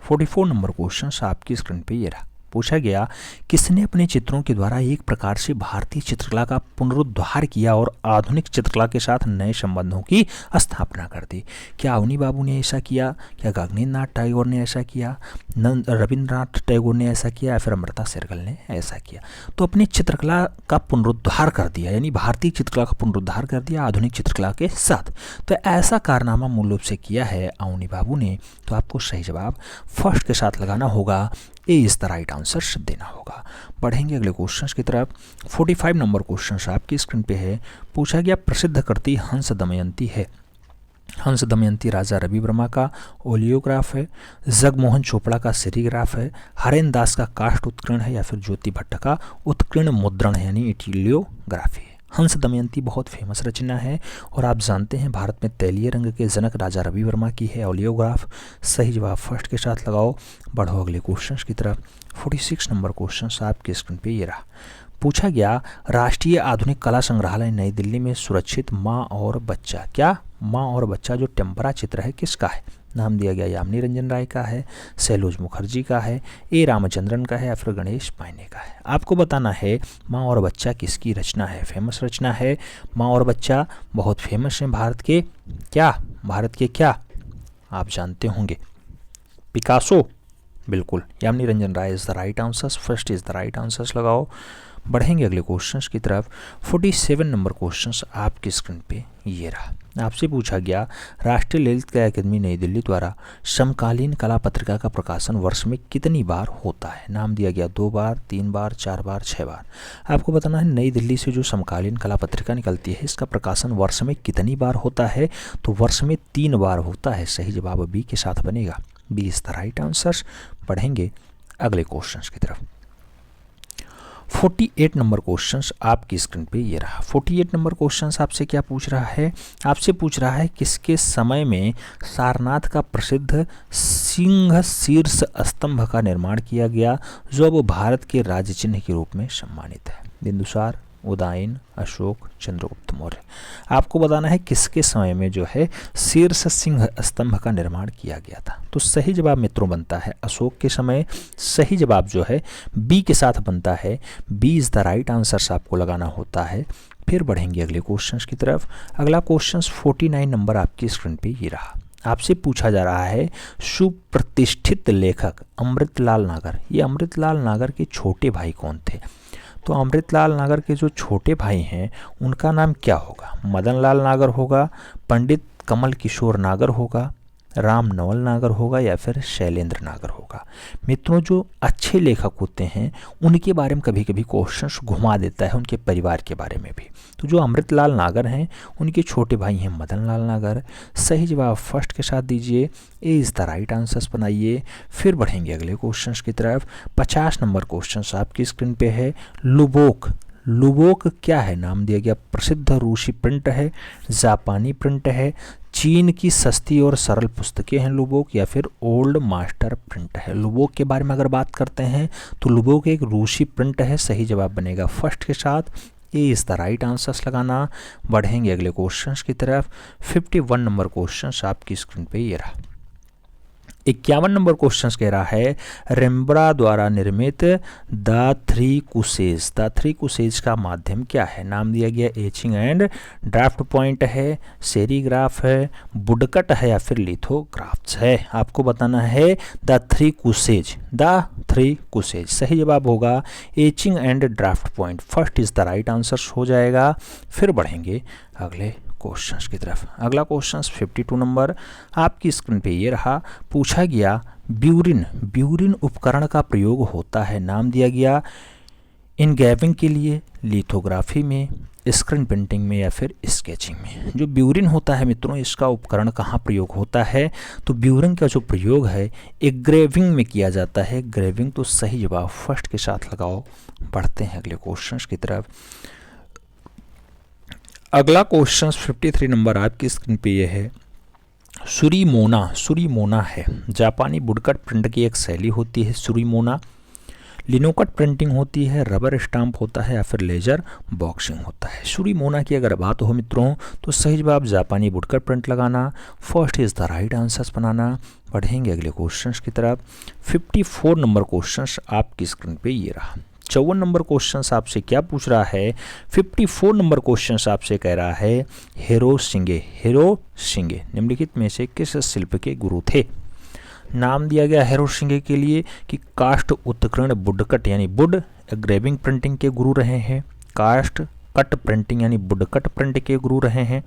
44 नंबर क्वेश्चन आपकी स्क्रीन पे ये रहा। पूछा गया किसने अपने चित्रों के द्वारा एक प्रकार से भारतीय चित्रकला का पुनरुद्धार किया और आधुनिक चित्रकला के साथ नए संबंधों की स्थापना कर दी? क्या अवनी बाबू ने ऐसा किया? क्या गगनेंद्र नाथ टैगोर ने ऐसा किया? रविंद्रनाथ टैगोर ने ऐसा किया या फिर अमृता शेरगिल ने ऐसा किया? तो अपनी चित्रकला का पुनरुद्धार कर दिया, यानी भारतीय चित्रकला का पुनरुद्धार कर दिया आधुनिक चित्रकला के साथ। तो ऐसा कारनामा मूल रूप से किया है अवनी बाबू ने। तो आपको सही जवाब फर्स्ट के साथ लगाना होगा, ए इज द राइट आंसर देना होगा। बढ़ेंगे अगले क्वेश्चन की तरफ। 45 नंबर क्वेश्चन आपकी स्क्रीन पे है। पूछा गया प्रसिद्ध कृति हंस दमयंती है। हंस दमयंती राजा रवि वर्मा का ओलियोग्राफ है, जगमोहन चोपड़ा का सीरीग्राफ है, हरेन दास का काष्ठ उत्कीर्ण है या फिर ज्योति भट्ट का उत्कीर्ण मुद्रण है, यानी इटिलियोग्राफी है। हंस दमयंती बहुत फेमस रचना है और आप जानते हैं भारत में तैलीय रंग के जनक राजा रवि वर्मा की है ओलियोग्राफ। सही जवाब फर्स्ट के साथ लगाओ। बढ़ो अगले क्वेश्चन की तरफ। 46 नंबर क्वेश्चन आपके स्क्रीन पे ये रहा। पूछा गया राष्ट्रीय आधुनिक कला संग्रहालय नई दिल्ली में सुरक्षित माँ और बच्चा, क्या माँ और बच्चा जो टेम्परा चित्र है किसका है? नाम दिया गया यामिनी रंजन राय का है, सैलोज मुखर्जी का है, ए रामचंद्रन का है या फिर गणेश पायने का है। आपको बताना है माँ और बच्चा किसकी रचना है। फेमस रचना है माँ और बच्चा, बहुत फेमस है भारत के क्या आप जानते होंगे? पिकासो। बिल्कुल, Yamini Ranjan Rai is the right answer. First is the right answer लगाओ। बढ़ेंगे अगले क्वेश्चन की तरफ। 47 नंबर क्वेश्चन आपकी स्क्रीन पे ये रहा। आपसे पूछा गया राष्ट्रीय ललित कला अकादमी नई दिल्ली द्वारा समकालीन कला पत्रिका का प्रकाशन वर्ष में कितनी बार होता है? नाम दिया गया 2 बार, 3 बार, 4 बार, 6 बार। आपको बताना है नई दिल्ली से जो समकालीन कला पत्रिका निकलती है इसका प्रकाशन वर्ष में कितनी बार होता है? तो वर्ष में 3 बार होता है। सही जवाब बी के साथ बनेगा, B is the right answer. बढ़ेंगे अगले क्वेश्चन की तरफ। 48 नंबर क्वेश्चन आपकी स्क्रीन पे ये रहा। 48 नंबर क्वेश्चन आपसे क्या पूछ रहा है? आपसे पूछ रहा है किसके समय में सारनाथ का प्रसिद्ध सिंह शीर्ष स्तंभ का निर्माण किया गया जो अब भारत के राज्य चिन्ह के रूप में सम्मानित है? बिंदुसार, उदयन, अशोक, चंद्रगुप्त मौर्य। आपको बताना है किसके समय में जो है शीर्ष सिंह स्तंभ का निर्माण किया गया था। तो सही जवाब मित्रों बनता है अशोक के समय। सही जवाब जो है बी के साथ बनता है, B is the right answer आपको लगाना होता है। फिर बढ़ेंगे अगले क्वेश्चन की तरफ। अगला क्वेश्चन 49 नंबर आपकी स्क्रीन पे ये रहा। आपसे पूछा जा रहा है सुप्रतिष्ठित लेखक अमृतलाल नागर, ये अमृतलाल नागर के छोटे भाई कौन थे? तो अमृतलाल नागर के जो छोटे भाई हैं उनका नाम क्या होगा? मदन लाल नागर होगा, पंडित कमल किशोर नागर होगा, राम नवल नागर होगा या फिर शैलेंद्र नागर होगा? मित्रों जो अच्छे लेखक होते हैं उनके बारे में कभी कभी क्वेश्चन घुमा देता है, उनके परिवार के बारे में भी। तो जो अमृतलाल नागर हैं उनके छोटे भाई हैं मदन लाल नागर। सही जवाब फर्स्ट के साथ दीजिए, ए इज द राइट आंसर बनाइए। फिर बढ़ेंगे अगले क्वेश्चन की तरफ। 50 नंबर क्वेश्चन आपकी स्क्रीन पे है। लुबोक, लुबोक क्या है? नाम दिया गया प्रसिद्ध रूसी प्रिंट है, जापानी प्रिंट है, चीन की सस्ती और सरल पुस्तकें हैं लुबोक, या फिर ओल्ड मास्टर प्रिंट है। लुबोक के बारे में अगर बात करते हैं तो लुबोक एक रूसी प्रिंट है। सही जवाब बनेगा फर्स्ट के साथ, ए इज द राइट आंसर लगाना। बढ़ेंगे अगले क्वेश्चन की तरफ। 51 नंबर क्वेश्चन आपकी स्क्रीन पे ये रहा। 51 नंबर क्वेश्चन कह रहा है रेम्ब्रा द्वारा निर्मित द थ्री कुसेज का माध्यम क्या है। नाम दिया गया एचिंग एंड ड्राफ्ट पॉइंट है, सेरीग्राफ है, वुडकट है या फिर लिथोग्राफ्स है। आपको बताना है द थ्री कुसेज। सही जवाब होगा etching and draft point. First is the right answer हो जाएगा। फिर बढ़ेंगे अगले क्वेश्चंस की तरफ। अगला क्वेश्चन 52 नंबर आपकी स्क्रीन पे ये रहा। पूछा गया ब्यूरिन उपकरण का प्रयोग होता है। नाम दिया गया इनगैविंग के लिए, लिथोग्राफी में, स्क्रीन प्रिंटिंग में या फिर स्केचिंग में। जो ब्यूरिन होता है मित्रों, इसका उपकरण कहाँ प्रयोग होता है? तो ब्यूरिन का जो प्रयोग है एग्रेविंग में किया जाता है। ग्रेविंग तो सही जवाब फर्स्ट के साथ लगाओ। बढ़ते हैं अगले क्वेश्चन की तरफ। अगला क्वेश्चन 53 नंबर आपकी स्क्रीन पे ये है। सुरीमोना है जापानी वुडकट प्रिंट की एक शैली होती है सुरीमोना। लिनोकट प्रिंटिंग होती है, रबर स्टाम्प होता है या फिर लेजर बॉक्सिंग होता है। सुरीमोना की अगर बात हो मित्रों तो सही जवाब जापानी वुडकट प्रिंट लगाना। First is the right answers बनाना। बढ़ेंगे अगले क्वेश्चन की तरफ। 54 नंबर क्वेश्चन आपकी स्क्रीन पे ये रहा। 54 नंबर क्वेश्चन आपसे क्या पूछ रहा है? 54 नंबर क्वेश्चन आपसे कह रहा है हिरोशिंगे निम्नलिखित में से किस शिल्प के गुरु थे? नाम दिया गया हिरोशिंगे के लिए कि कास्ट उत्कीर्ण वुडकट यानी वुड ग्रेविंग प्रिंटिंग के गुरु रहे हैं, कास्ट कट प्रिंटिंग यानी वुडकट प्रिंट के गुरु रहे हैं,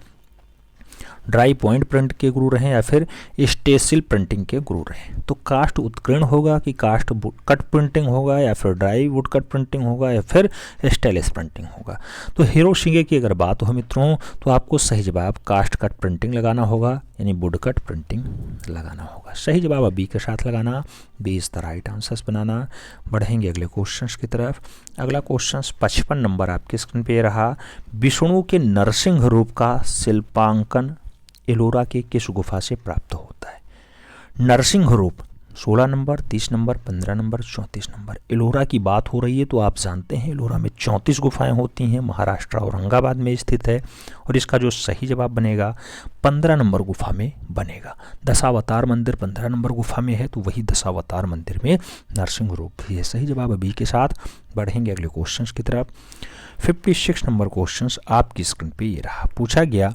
ड्राई पॉइंट प्रिंट के गुरु रहे या फिर स्टेसिल प्रिंटिंग के गुरु रहे। तो कास्ट उत्कीर्ण होगा कि कास्ट कट प्रिंटिंग होगा या फिर ड्राई वुड कट प्रिंटिंग होगा या फिर स्टेनलेस प्रिंटिंग होगा। तो हिरोशिंगे की अगर बात हो मित्रों तो आपको सही जवाब कास्ट कट प्रिंटिंग लगाना होगा यानी वुड कट प्रिंटिंग लगाना होगा। सही जवाब बी के साथ लगाना। B is the right answers बनाना। बढ़ेंगे अगले क्वेश्चन की तरफ। अगला क्वेश्चन 55 नंबर आपके स्क्रीन पे रहा। विष्णु के नरसिंह रूप का शिल्पांकन एलोरा के किस गुफा से प्राप्त होता है? नरसिंह रूप 16 number, 30 number, 15 number, 34 number. Ellora की बात हो रही है तो आप जानते हैं एलोरा में 34 गुफाएं होती हैं, महाराष्ट्र औरंगाबाद में स्थित है। और इसका जो सही जवाब बनेगा 15 नंबर गुफा में बनेगा। दशावतार मंदिर 15 नंबर गुफा में है तो वही दशावतार मंदिर में नरसिंह रूप भी है। सही जवाब बी के साथ। बढ़ेंगे अगले क्वेश्चन की तरफ। 56 नंबर क्वेश्चन आपकी स्क्रीन पे ये रहा। पूछा गया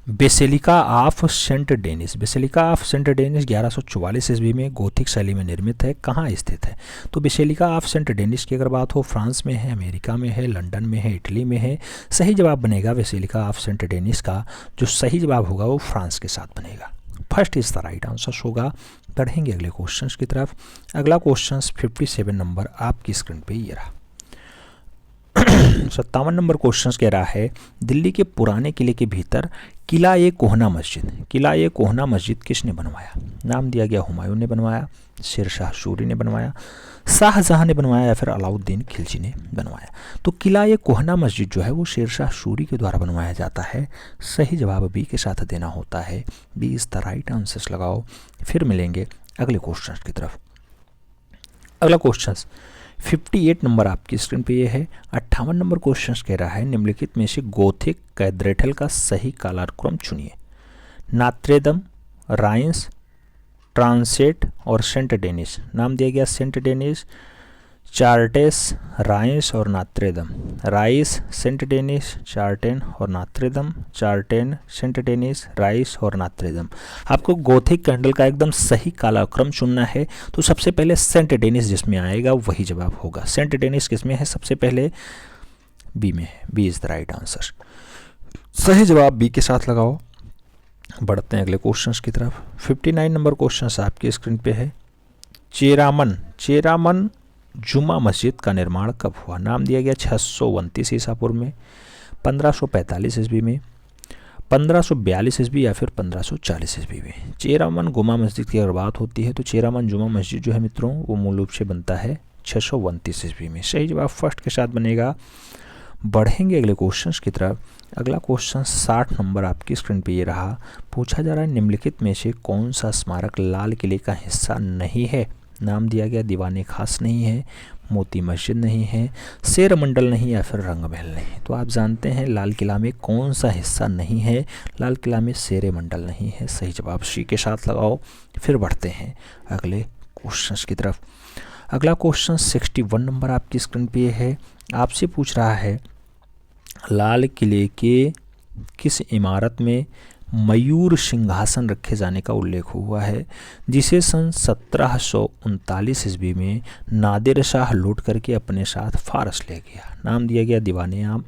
बेसिलिका ऑफ सेंट डेनिस 1144 ईस्वी में गोथिक शैली में निर्मित है। कहाँ स्थित है? तो बेसिलिका ऑफ सेंट डेनिस की अगर बात हो फ्रांस में है, अमेरिका में है, लंदन में है, इटली में है। सही जवाब बनेगा बेसिलिका ऑफ सेंट डेनिस का जो सही जवाब होगा वो फ्रांस के साथ बनेगा। First is the right answer होगा। बढ़ेंगे अगले क्वेश्चन की तरफ। अगला क्वेश्चन 57 नंबर आपकी स्क्रीन पर ये रहा। 57 नंबर क्वेश्चन कह रहा है दिल्ली के पुराने किले के भीतर किला ए कोहना मस्जिद किसने बनवाया? नाम दिया गया हुमायूं ने बनवाया, शेरशाह सूरी ने बनवाया, शाहजहां ने बनवाया या फिर अलाउद्दीन खिलजी ने बनवाया। तो किला ए कोहना मस्जिद जो है वो शेरशाह सूरी के द्वारा बनवाया जाता है। सही जवाब बी के साथ देना होता है। B is the right answers लगाओ। फिर मिलेंगे अगले क्वेश्चन की तरफ। अगला क्वेश्चन 58 नंबर आपकी स्क्रीन पे ये है। 58 नंबर क्वेश्चन कह रहा है निम्नलिखित में से गोथिक कैथेड्रल का सही कालानुक्रम चुनिए। नात्रेदम, राइंस, ट्रांसेट और सेंट डेनिस। नाम दिया गया सेंट डेनिस, चार्टेस, राइंस और नात्रेदम। राइस, सेंट डेनिस, चार्टेन और नात्रेदम, चार्टेन, सेंट डेनिस, राइस और नात्रेदम। आपको गोथिक कैंडल का एकदम सही कालानुक्रम चुनना है। तो सबसे पहले सेंट डेनिस जिसमें आएगा वही जवाब होगा। सेंट डेनिस किसमें है? सबसे पहले बी में है। B is the right answer. सही जवाब बी के साथ लगाओ। बढ़ते हैं अगले क्वेश्चन की तरफ। 59 नंबर क्वेश्चन आपकी स्क्रीन पे है। चेरामन जुमा मस्जिद का निर्माण कब हुआ? नाम दिया गया 629 ईसा पूर्व में, 1545 ईस्वी में, 1542 ईस्वी या फिर 1540 ईस्वी में। चेरामन जुमा मस्जिद की अगर बात होती है तो चेरामन जुमा मस्जिद जो है मित्रों वो मूल रूप से बनता है 629 ईस्वी में। सही जवाब फर्स्ट के साथ बनेगा। बढ़ेंगे अगले क्वेश्चन की तरफ। अगला क्वेश्चन 60 नंबर आपकी स्क्रीन पे ये रहा। पूछा जा रहा है निम्नलिखित में से कौन सा स्मारक लाल किले का हिस्सा नहीं है? नाम दिया गया दीवाने खास नहीं है, मोती मस्जिद नहीं है, शेर मंडल नहीं या फिर रंग महल नहीं। तो आप जानते हैं लाल किला में कौन सा हिस्सा नहीं है? लाल किला में शेर मंडल नहीं है। सही जवाब सी के साथ लगाओ। फिर बढ़ते हैं अगले क्वेश्चन की तरफ। अगला क्वेश्चन 61 नंबर आपकी स्क्रीन पे है। आपसे पूछ रहा है लाल किले के किस इमारत में मयूर सिंहासन रखे जाने का उल्लेख हुआ है, जिसे सन 1739 ईस्वी में नादिर शाह लूट करके अपने साथ फारस ले गया। नाम दिया गया दीवाने आम,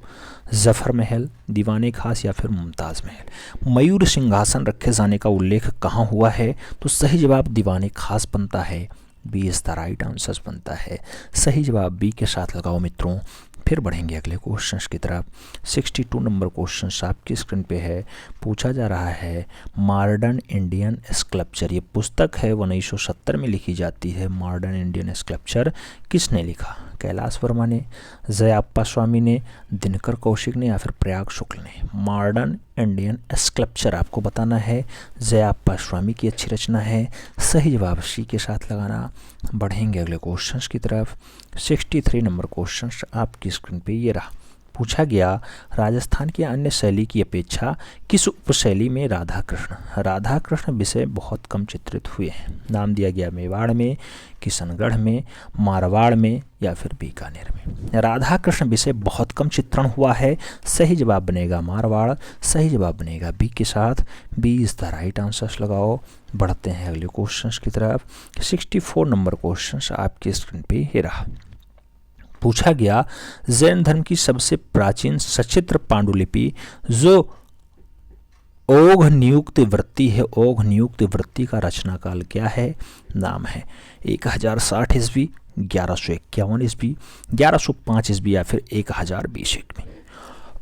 जफ़र महल, दीवाने खास या फिर मुमताज़ महल। मयूर सिंहासन रखे जाने का उल्लेख कहाँ हुआ है? तो सही जवाब दीवाने खास बनता है। B is the right answer बनता है। सही जवाब बी के साथ लगाओ मित्रों। फिर बढ़ेंगे अगले क्वेश्चन की तरफ। 62 नंबर क्वेश्चन आपकी स्क्रीन पे है। पूछा जा रहा है मॉडर्न इंडियन स्कल्पचर, ये पुस्तक है 1970 में लिखी जाती है। मॉडर्न इंडियन स्कल्पचर किसने लिखा? कैलाश वर्मा ने, जयाप्पा स्वामी ने, दिनकर कौशिक ने या फिर प्रयाग शुक्ल ने। मॉडर्न इंडियन स्कल्पचर आपको बताना है, जयाप्पा स्वामी की अच्छी रचना है। सही जवाब सी के साथ लगाना। बढ़ेंगे अगले क्वेश्चन की तरफ। 63 नंबर क्वेश्चन आपकी स्क्रीन पे ये रहा। पूछा गया राजस्थान की अन्य शैली की अपेक्षा किस उपशैली में राधा कृष्ण विषय बहुत कम चित्रित हुए हैं? नाम दिया गया मेवाड़ में, किशनगढ़ में, मारवाड़ में या फिर बीकानेर में। राधा कृष्ण विषय बहुत कम चित्रण हुआ है। सही जवाब बनेगा मारवाड़। सही जवाब बनेगा बी के साथ। B is the right answer लगाओ। बढ़ते हैं अगले क्वेश्चन की तरफ। 64 नंबर क्वेश्चन आपकी स्क्रीन पे ये रहा। पूछा गया जैन धर्म की सबसे प्राचीन सचित्र पांडुलिपि जो ओघ नियुक्त वृत्ति है, ओघ नियुक्त वृत्ति का रचना काल क्या है? नाम है 1060 ईस्वी, 1151 ईस्वी, 1105 ईस्वी या फिर 1020 ईस्वी।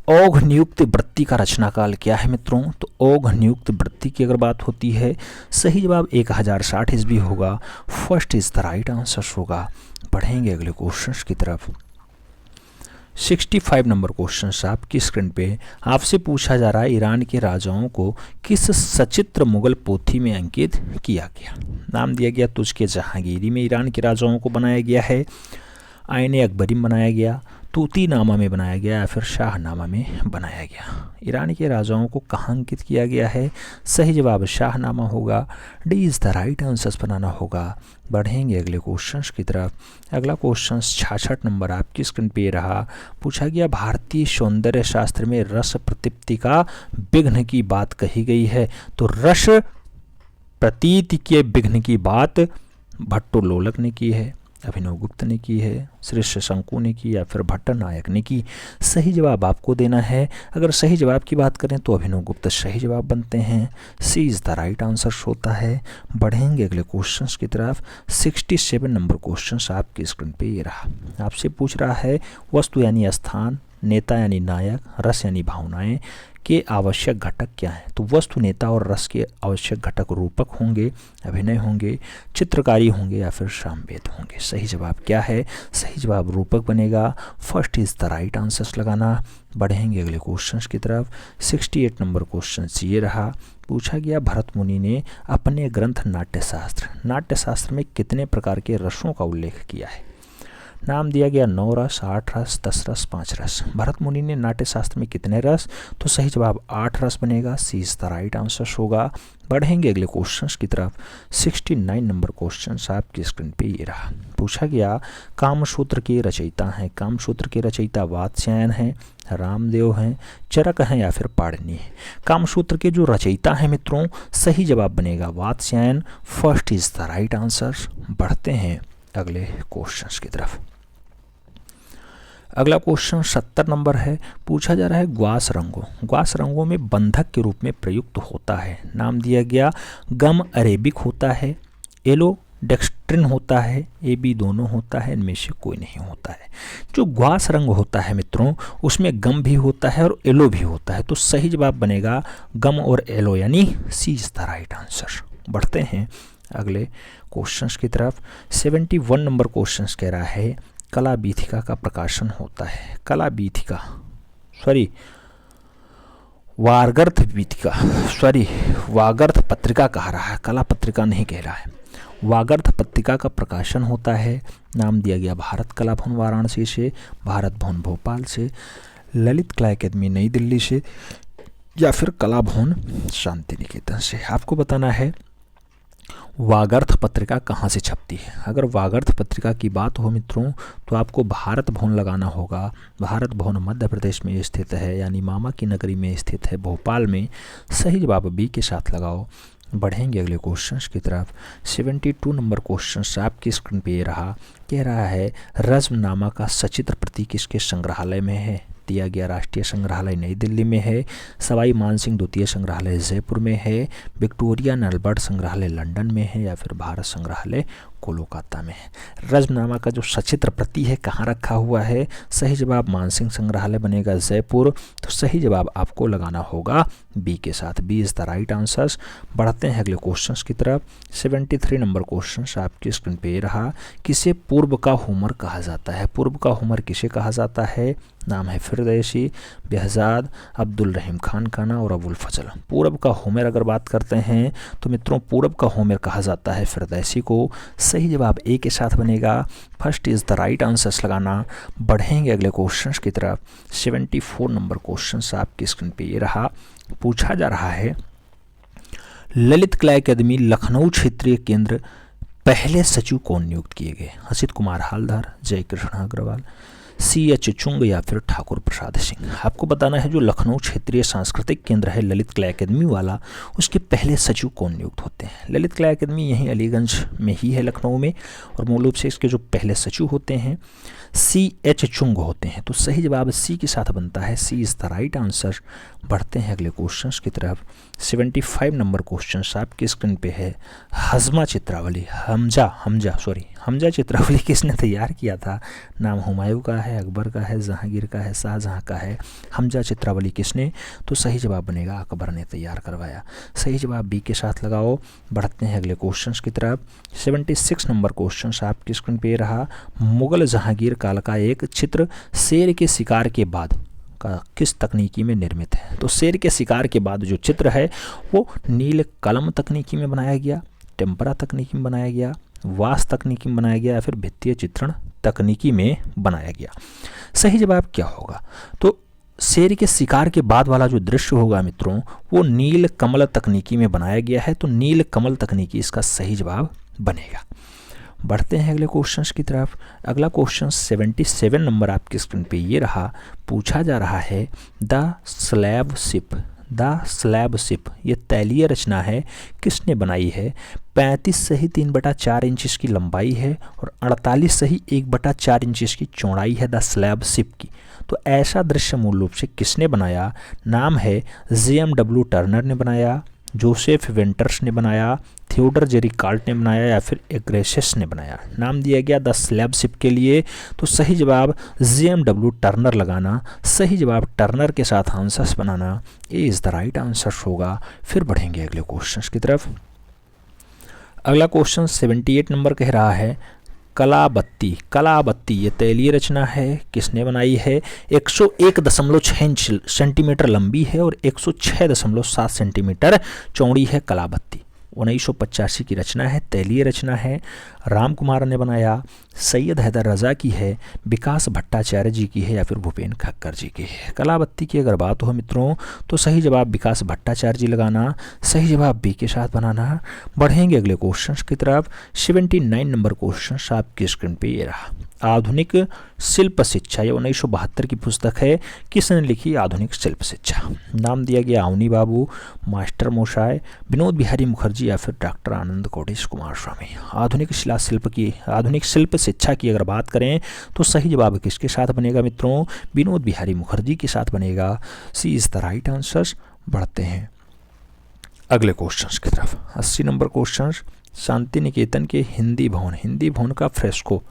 ओघ नियुक्त वृत्ति का रचना काल क्या है मित्रों? तो ओघ नियुक्त वृत्ति की अगर बात होती है, सही जवाब 1060 ईस्वी होगा। First is the right answer होगा। बढ़ेंगे अगले क्वेश्चन की तरफ। 65 नंबर क्वेश्चन आपकी स्क्रीन पे। आपसे पूछा जा रहा है ईरान के राजाओं को किस सचित्र मुगल पोथी में अंकित किया गया? नाम दिया गया तुझके जहांगीरी में ईरान के राजाओं को बनाया गया है, आईने अकबरी में बनाया गया, तूतीनामा में बनाया गया या फिर शाहनामा में बनाया गया। ईरान के राजाओं को कहाँ अंकित किया गया है? सही जवाब शाहनामा होगा। D is the right answer बनाना होगा। बढ़ेंगे अगले क्वेश्चन की तरफ। अगला क्वेश्चन 66 नंबर आपकी स्क्रीन पे रहा। पूछा गया भारतीय सौंदर्य शास्त्र में रस प्रतिप्ति का विघ्न की बात कही गई है। तो रस प्रतीति के विघ्न की बात भट्टोलोलक ने की है, अभिनव गुप्त ने की है, श्री शंकु ने की या फिर भट्टनायक ने की। सही जवाब आपको देना है। अगर सही जवाब की बात करें तो अभिनव गुप्त सही जवाब बनते हैं। सी इज़ द राइट आंसर होता है। बढ़ेंगे अगले क्वेश्चन की तरफ। 67 नंबर क्वेश्चन आपकी स्क्रीन पे ये रहा। आपसे पूछ रहा है वस्तु यानी स्थान, नेता यानी नायक, रस यानी भावनाएं के आवश्यक घटक क्या हैं? तो वस्तु, नेता और रस के आवश्यक घटक रूपक होंगे, अभिनय होंगे, चित्रकारी होंगे या फिर सामवेद होंगे। सही जवाब क्या है? सही जवाब रूपक बनेगा। First is the right answer लगाना। बढ़ेंगे अगले क्वेश्चन की तरफ। 68 नंबर क्वेश्चन ये रहा। पूछा गया भरत मुनि ने अपने ग्रंथ नाट्यशास्त्र में कितने प्रकार के रसों का उल्लेख किया है? नाम दिया गया 9 रस, 8 रस, 10 रस, 5 रस। भरत मुनि ने नाट्यशास्त्र में कितने रस? तो सही जवाब 8 रस बनेगा। सी इज द राइट आंसर होगा। बढ़ेंगे अगले क्वेश्चन की तरफ। 69 नंबर क्वेश्चन आपकी स्क्रीन पे ये रहा। पूछा गया कामसूत्र के रचयिता हैं। कामसूत्र के रचयिता वात्स्यायन हैं, रामदेव हैं, चरक हैं या फिर पाणिनि हैं। कामसूत्र के जो रचयिता हैं मित्रों, सही जवाब बनेगा Vatsyayan. First is the right answer. बढ़ते हैं अगले क्वेश्चन की तरफ। अगला क्वेश्चन 70 नंबर है। पूछा जा रहा है ग्वास रंगों में बंधक के रूप में प्रयुक्त होता है। नाम दिया गया गम अरेबिक होता है, येलो डेक्स्ट्रिन होता है, ए बी दोनों होता है, इनमें से कोई नहीं होता है। जो ग्वास रंग होता है मित्रों, उसमें गम भी होता है और येलो भी होता है। तो सही जवाब बनेगा गम और येलो यानी सी इज द राइट आंसर। बढ़ते हैं अगले क्वेश्चंस की तरफ। 71 नंबर क्वेश्चंस कह रहा है कला बीथिका का प्रकाशन होता है। वागर्थ पत्रिका कह रहा है, कला पत्रिका नहीं कह रहा है। वागर्थ पत्रिका का प्रकाशन होता है नाम दिया गया भारत कला भवन वाराणसी से, भारत भवन भोपाल से, ललित कला अकादमी नई दिल्ली से, या फिर कला भवन शांति निकेतन से। आपको बताना है वागर्थ पत्रिका कहाँ से छपती है। अगर वागर्थ पत्रिका की बात हो मित्रों तो आपको भारत भवन लगाना होगा। भारत भवन मध्य प्रदेश में स्थित है, यानी मामा की नगरी में स्थित है, भोपाल में। सही जवाब बी के साथ लगाओ। बढ़ेंगे अगले क्वेश्चंस की तरफ। 72 नंबर क्वेश्चन आपकी स्क्रीन पे ये रहा। कह रहा है रज्मनामा का सचित्र प्रति किसके संग्रहालय में है। दिया गया राष्ट्रीय संग्रहालय नई दिल्ली में है, सवाई मानसिंह द्वितीय संग्रहालय जयपुर में है, विक्टोरिया एंड अल्बर्ट संग्रहालय लंदन में है, या फिर भारत संग्रहालय कोलकाता में है। रज्मनामा का जो सचित्र प्रति है कहाँ रखा हुआ है। सही जवाब मानसिंह संग्रहालय बनेगा जयपुर। तो सही जवाब आपको लगाना होगा बी के साथ। B is the right answers. बढ़ते हैं अगले क्वेश्चंस की तरफ। 73 नंबर क्वेश्चन आपकी स्क्रीन पे रहा। किसे पूर्व का होमर कहा जाता है। पूर्व का होमर किसे कहा जाता है। नाम है फिरदौसी, बेहजाद, अब्दुल रहीम खान खाना और अबुल फजल। पूर्व का होमर अगर बात करते हैं तो मित्रों पूर्व का होमर कहा जाता है फिरदौसी को। सही जवाब ए के साथ बनेगा। First is the right answers लगाना। बढ़ेंगे अगले क्वेश्चंस की तरफ। 74 नंबर क्वेश्चन आपकी स्क्रीन पे ये रहा। पूछा जा रहा है ललित कला अकादमी लखनऊ क्षेत्रीय केंद्र पहले सचिव कौन नियुक्त किए गए। हसित कुमार हालदार, जय कृष्ण अग्रवाल, C.H. चुंग या फिर ठाकुर प्रसाद सिंह। आपको बताना है जो लखनऊ क्षेत्रीय सांस्कृतिक केंद्र है ललित कला अकादमी वाला, उसके पहले सचिव कौन नियुक्त होते हैं। ललित कला अकादमी यहीं अलीगंज में ही है लखनऊ में, और मूल रूप से इसके जो पहले सचिव होते हैं C.H. चुंग होते हैं। तो सही जवाब सी के साथ बनता है। सी इज द राइट आंसर। बढ़ते हैं अगले क्वेश्चंस की तरफ। 75 नंबर क्वेश्चन आपकी स्क्रीन पे है। हजमा चित्रावली, हमजा चित्रावली किसने तैयार किया था। नाम हुमायूं का है, अकबर का है, जहांगीर का है, शाहजहां का है। हमजा चित्रावली किसने। तो सही जवाब बनेगा अकबर ने तैयार करवाया। सही जवाब बी के साथ लगाओ। बढ़ते हैं अगले क्वेश्चंस की तरफ। 76 नंबर क्वेश्चन आपकी स्क्रीन पे रहा। मुगल जहांगीर काल का एक चित्र शेर के शिकार के बाद का किस तकनीकी में निर्मित है। तो शेर के शिकार के बाद जो चित्र है वो नील कलम तकनीकी में बनाया गया, टेम्परा तकनीकी में बनाया गया, वास तकनीकी में बनाया गया, या फिर भित्तीय चित्रण तकनीकी में बनाया गया। सही जवाब क्या होगा। तो शेर के शिकार के बाद वाला जो दृश्य होगा मित्रों वो नील कमल तकनीकी में बनाया गया है। तो नील कमल तकनीकी इसका सही जवाब बनेगा। बढ़ते हैं अगले क्वेश्चंस की तरफ। अगला क्वेश्चन 77 नंबर आपकी स्क्रीन पे ये रहा। पूछा जा रहा है द स्लैब शिप ये तैलीय रचना है, किसने बनाई है। 35 सही 3/4 इंच इसकी लंबाई है और 48 सही 1/4 इंच इसकी चौड़ाई है द स्लैब शिप की। तो ऐसा दृश्य मूल रूप से किसने बनाया। नाम है JMW टर्नर ने बनाया, जोसेफ वेंटर्स ने बनाया, थियोडर जेरिकाल्ट ने बनाया, या फिर एग्रेसिस ने बनाया। नाम दिया गया द स्लैब शिप के लिए। तो सही जवाब JMW टर्नर लगाना। सही जवाब टर्नर के साथ answers banana. A is the right answer होगा। फिर बढ़ेंगे अगले क्वेश्चंस की तरफ। अगला क्वेश्चन 78 नंबर कह रहा है कलाबत्ती ये तैलीय रचना है, किसने बनाई है। 101.6 सेंटीमीटर लंबी है और 106.7 सेंटीमीटर चौड़ी है कलाबत्ती। 1985 की रचना है, तैलीय रचना है। राम कुमार ने बनाया, सैयद हैदर रज़ा की है, विकास भट्टाचार्य जी की है, या फिर भूपेन खक्कर जी की है। कलाबत्ती की अगर बात हो मित्रों तो सही जवाब विकास भट्टाचार्य जी लगाना। सही जवाब बी के साथ बनाना। बढ़ेंगे अगले क्वेश्चंस की तरफ। 79 नंबर क्वेश्चन आपकी स्क्रीन पे ये रहा। आधुनिक शिल्प शिक्षा, ये 1972 की पुस्तक है, किसने लिखी आधुनिक शिल्प शिक्षा। नाम दिया गया अवनी बाबू, मास्टर मोशाय, विनोद बिहारी मुखर्जी, या फिर डॉक्टर आनंद कोटेश कुमार स्वामी। आधुनिक शिल्प शिक्षा की अगर बात करें तो सही जवाब किसके साथ बनेगा मित्रों। विनोद बिहारी मुखर्जी के साथ बनेगा। सी इज द राइट आंसर। बढ़ते हैं अगले क्वेश्चंस की तरफ। 80 नंबर क्वेश्चन। शांति निकेतन के हिंदी भवन का फ्रेस्को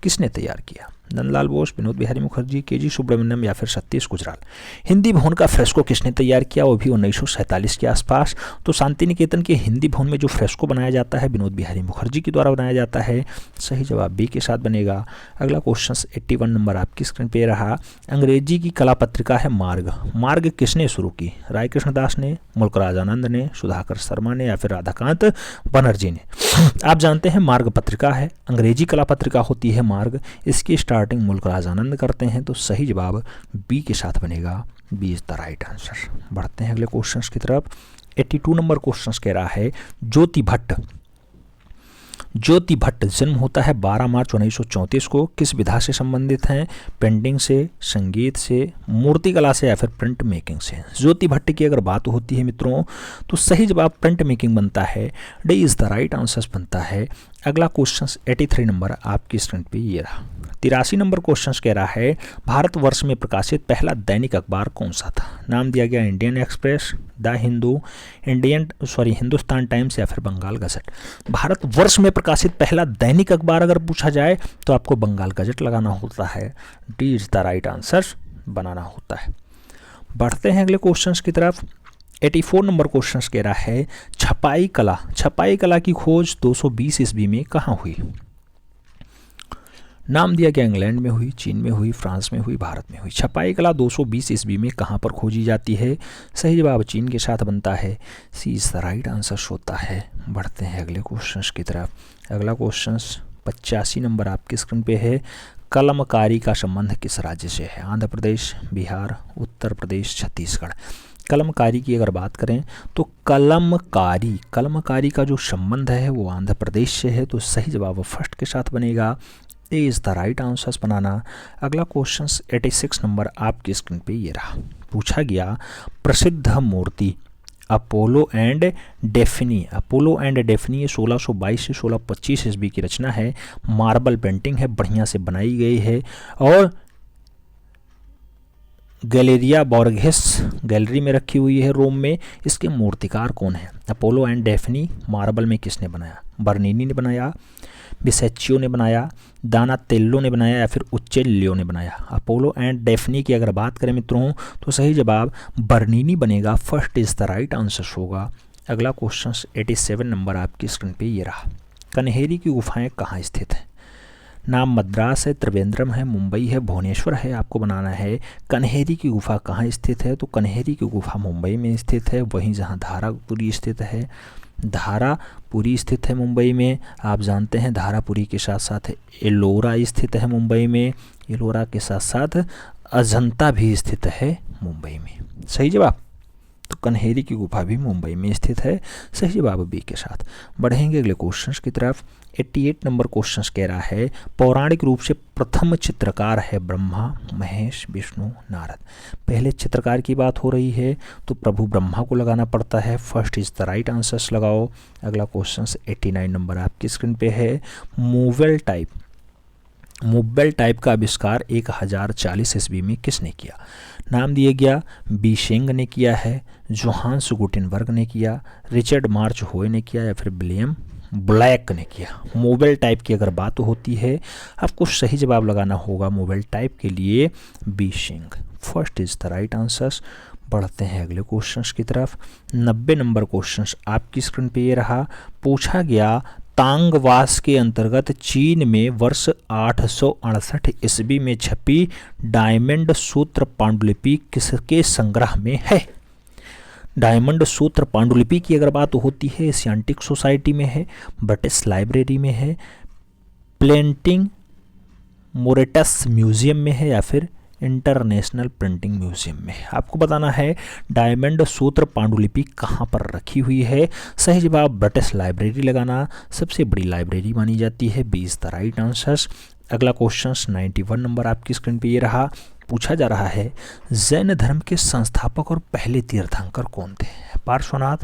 किसने तैयार किया। नंदलाल बोस, विनोद बिहारी मुखर्जी, के.जी. सुब्रमण्यम, या फिर सतीश गुजराल। हिंदी भवन का फ्रेस्को किसने तैयार किया, वो भी 1947 के आसपास। तो शांति निकेतन के हिंदी भवन में जो फ्रेस्को बनाया जाता है विनोद बिहारी मुखर्जी के द्वारा बनाया जाता है। सही जवाब बी के साथ बनेगा। अगला क्वेश्चन 81 नंबर आपकी स्क्रीन पे रहा। अंग्रेजी की कला पत्रिका है मार्ग किसने शुरू की। राय कृष्ण दास ने, मुल्कराज आनंद ने, सुधाकर शर्मा ने, या फिर राधाकांत बनर्जी ने। आप जानते हैं मार्ग पत्रिका है, अंग्रेजी कला पत्रिका होती है मार्ग, इसकी स्टार्टिंग मुल्कराज आनंद करते हैं, तो सही जवाब बी के साथ बनेगा, B is the right answer. बढ़ते हैं अगले क्वेश्चंस की तरफ। 82 नंबर क्वेश्चंस कह रहा है ज्योति भट्ट जन्म होता है 12 मार्च 1934 को, किस विधा से संबंधित हैं? पेंटिंग से, संगीत से, मूर्तिकला से या फिर प्रिंट मेकिंग से। ज्योति भट्ट की अगर बात होती है मित्रों तो सही जवाब प्रिंट मेकिंग बनता है, D is the right answer बनता है। अगला क्वेश्चन 83 नंबर आपकी स्क्रीन पे ये रहा। 83 नंबर क्वेश्चन कह रहा है भारतवर्ष में प्रकाशित पहला दैनिक अखबार कौन सा था? नाम दिया गया Indian express, the Hindu, Hindustan times या फिर बंगाल गजट। भारतवर्ष में प्रकाशित पहला दैनिक अखबार अगर पूछा जाए तो आपको बंगाल गजट लगाना होता है, D is the right answer बनाना होता है। बढ़ते हैं अगले क्वेश्चन की तरफ। 84 नंबर क्वेश्चन कह रहा है छपाई कला की खोज 220 ईस्वी में कहाँ हुई? नाम दिया गया इंग्लैंड में हुई, चीन में हुई, फ्रांस में हुई, भारत में हुई। छपाई कला 220 ईस्वी में कहाँ पर खोजी जाती है? सही जवाब चीन के साथ बनता है, सी इज द राइट आंसर होता है। बढ़ते हैं अगले क्वेश्चन की तरफ। अगला क्वेश्चन 85 नंबर आपकी स्क्रीन पे है। कलमकारी का संबंध किस राज्य से है? आंध्र प्रदेश, बिहार, उत्तर प्रदेश, छत्तीसगढ़। कलमकारी की अगर बात करें तो कलमकारी का जो संबंध है वो आंध्र प्रदेश से है, तो सही जवाब फर्स्ट के साथ बनेगा, A is the right answer बनाना। अगला क्वेश्चन 86 नंबर आपकी स्क्रीन पे ये रहा। पूछा गया प्रसिद्ध मूर्ति अपोलो एंड डेफनी ये 1622 से 1625 ईस्वी की रचना है, मार्बल पेंटिंग है, बढ़िया से बनाई गई है और गैलेरिया बोर्गेस गैलरी में रखी हुई है रोम में। इसके मूर्तिकार कौन है? अपोलो एंड डेफनी मार्बल में किसने बनाया? बर्नीनी ने बनाया, बिसेच्चियो ने बनाया, दानातेल्लो ने बनाया या फिर उच्चेल्लियो ने बनाया? अपोलो एंड डेफनी की अगर बात करें मित्रों तो सही जवाब बर्नीनी बनेगा, first is the right answer होगा। अगला क्वेश्चन 87 नंबर आपकी स्क्रीन पे ये रहा। कन्हेरी की गुफाएं कहाँ स्थित हैं? नाम मद्रास है, त्रिवेंद्रम है, मुंबई है, भुवनेश्वर है, आपको बनाना है कन्हेरी की गुफा कहाँ स्थित है। तो कन्हेरी की गुफा मुंबई में स्थित है, वहीं जहाँ धारापुरी स्थित है, धारापुरी स्थित है मुंबई में। आप जानते हैं धारापुरी के साथ साथ एलोरा स्थित है मुंबई में, एलोरा के साथ साथ अजंता भी स्थित है मुंबई में। सही जवाब तो कन्हेरी की गुफा भी मुंबई में स्थित है, सही जवाब बी के साथ। बढ़ेंगे अगले क्वेश्चन की तरफ। 88 नंबर क्वेश्चन कह रहा है पौराणिक रूप से प्रथम चित्रकार है ब्रह्मा, महेश, विष्णु, नारद। पहले चित्रकार की बात हो रही है तो प्रभु ब्रह्मा को लगाना पड़ता है, first is the right answers लगाओ। अगला क्वेश्चन 89 नंबर आपकी स्क्रीन पे है। मूवेल टाइप का आविष्कार 1040 ईस्वी में किसने किया? नाम दिया गया बीशेंग ने किया है, जोहान्स गुटेनबर्ग ने किया, रिचर्ड मार्च होए ने किया या फिर विलियम ब्लैक ने किया। मोबाइल टाइप की अगर बात होती है आपको सही जवाब लगाना होगा मोबाइल टाइप के लिए Bi Sheng, first is the right answer. बढ़ते हैं अगले क्वेश्चंस की तरफ। 90 नंबर क्वेश्चंस आपकी स्क्रीन पे ये रहा। पूछा गया तांगवास के अंतर्गत चीन में वर्ष 868 ईस्वी में छपी डायमंड सूत्र पांडुलिपि किसके संग्रह में है? डायमंड सूत्र पांडुलिपि की अगर बात होती है एशियाटिक सोसाइटी में है, ब्रिटिश लाइब्रेरी में है, प्लेंटिंग मोरेटस म्यूजियम में है या फिर इंटरनेशनल प्रिंटिंग म्यूजियम में। आपको बताना है डायमंड सूत्र पांडुलिपि कहाँ पर रखी हुई है। सही जवाब ब्रिटिश लाइब्रेरी लगाना, सबसे बड़ी लाइब्रेरी मानी जाती है, B is the right answers. अगला क्वेश्चन 91 नंबर आपकी स्क्रीन पे ये रहा। पूछा जा रहा है जैन धर्म के संस्थापक और पहले तीर्थंकर कौन थे? पार्श्वनाथ,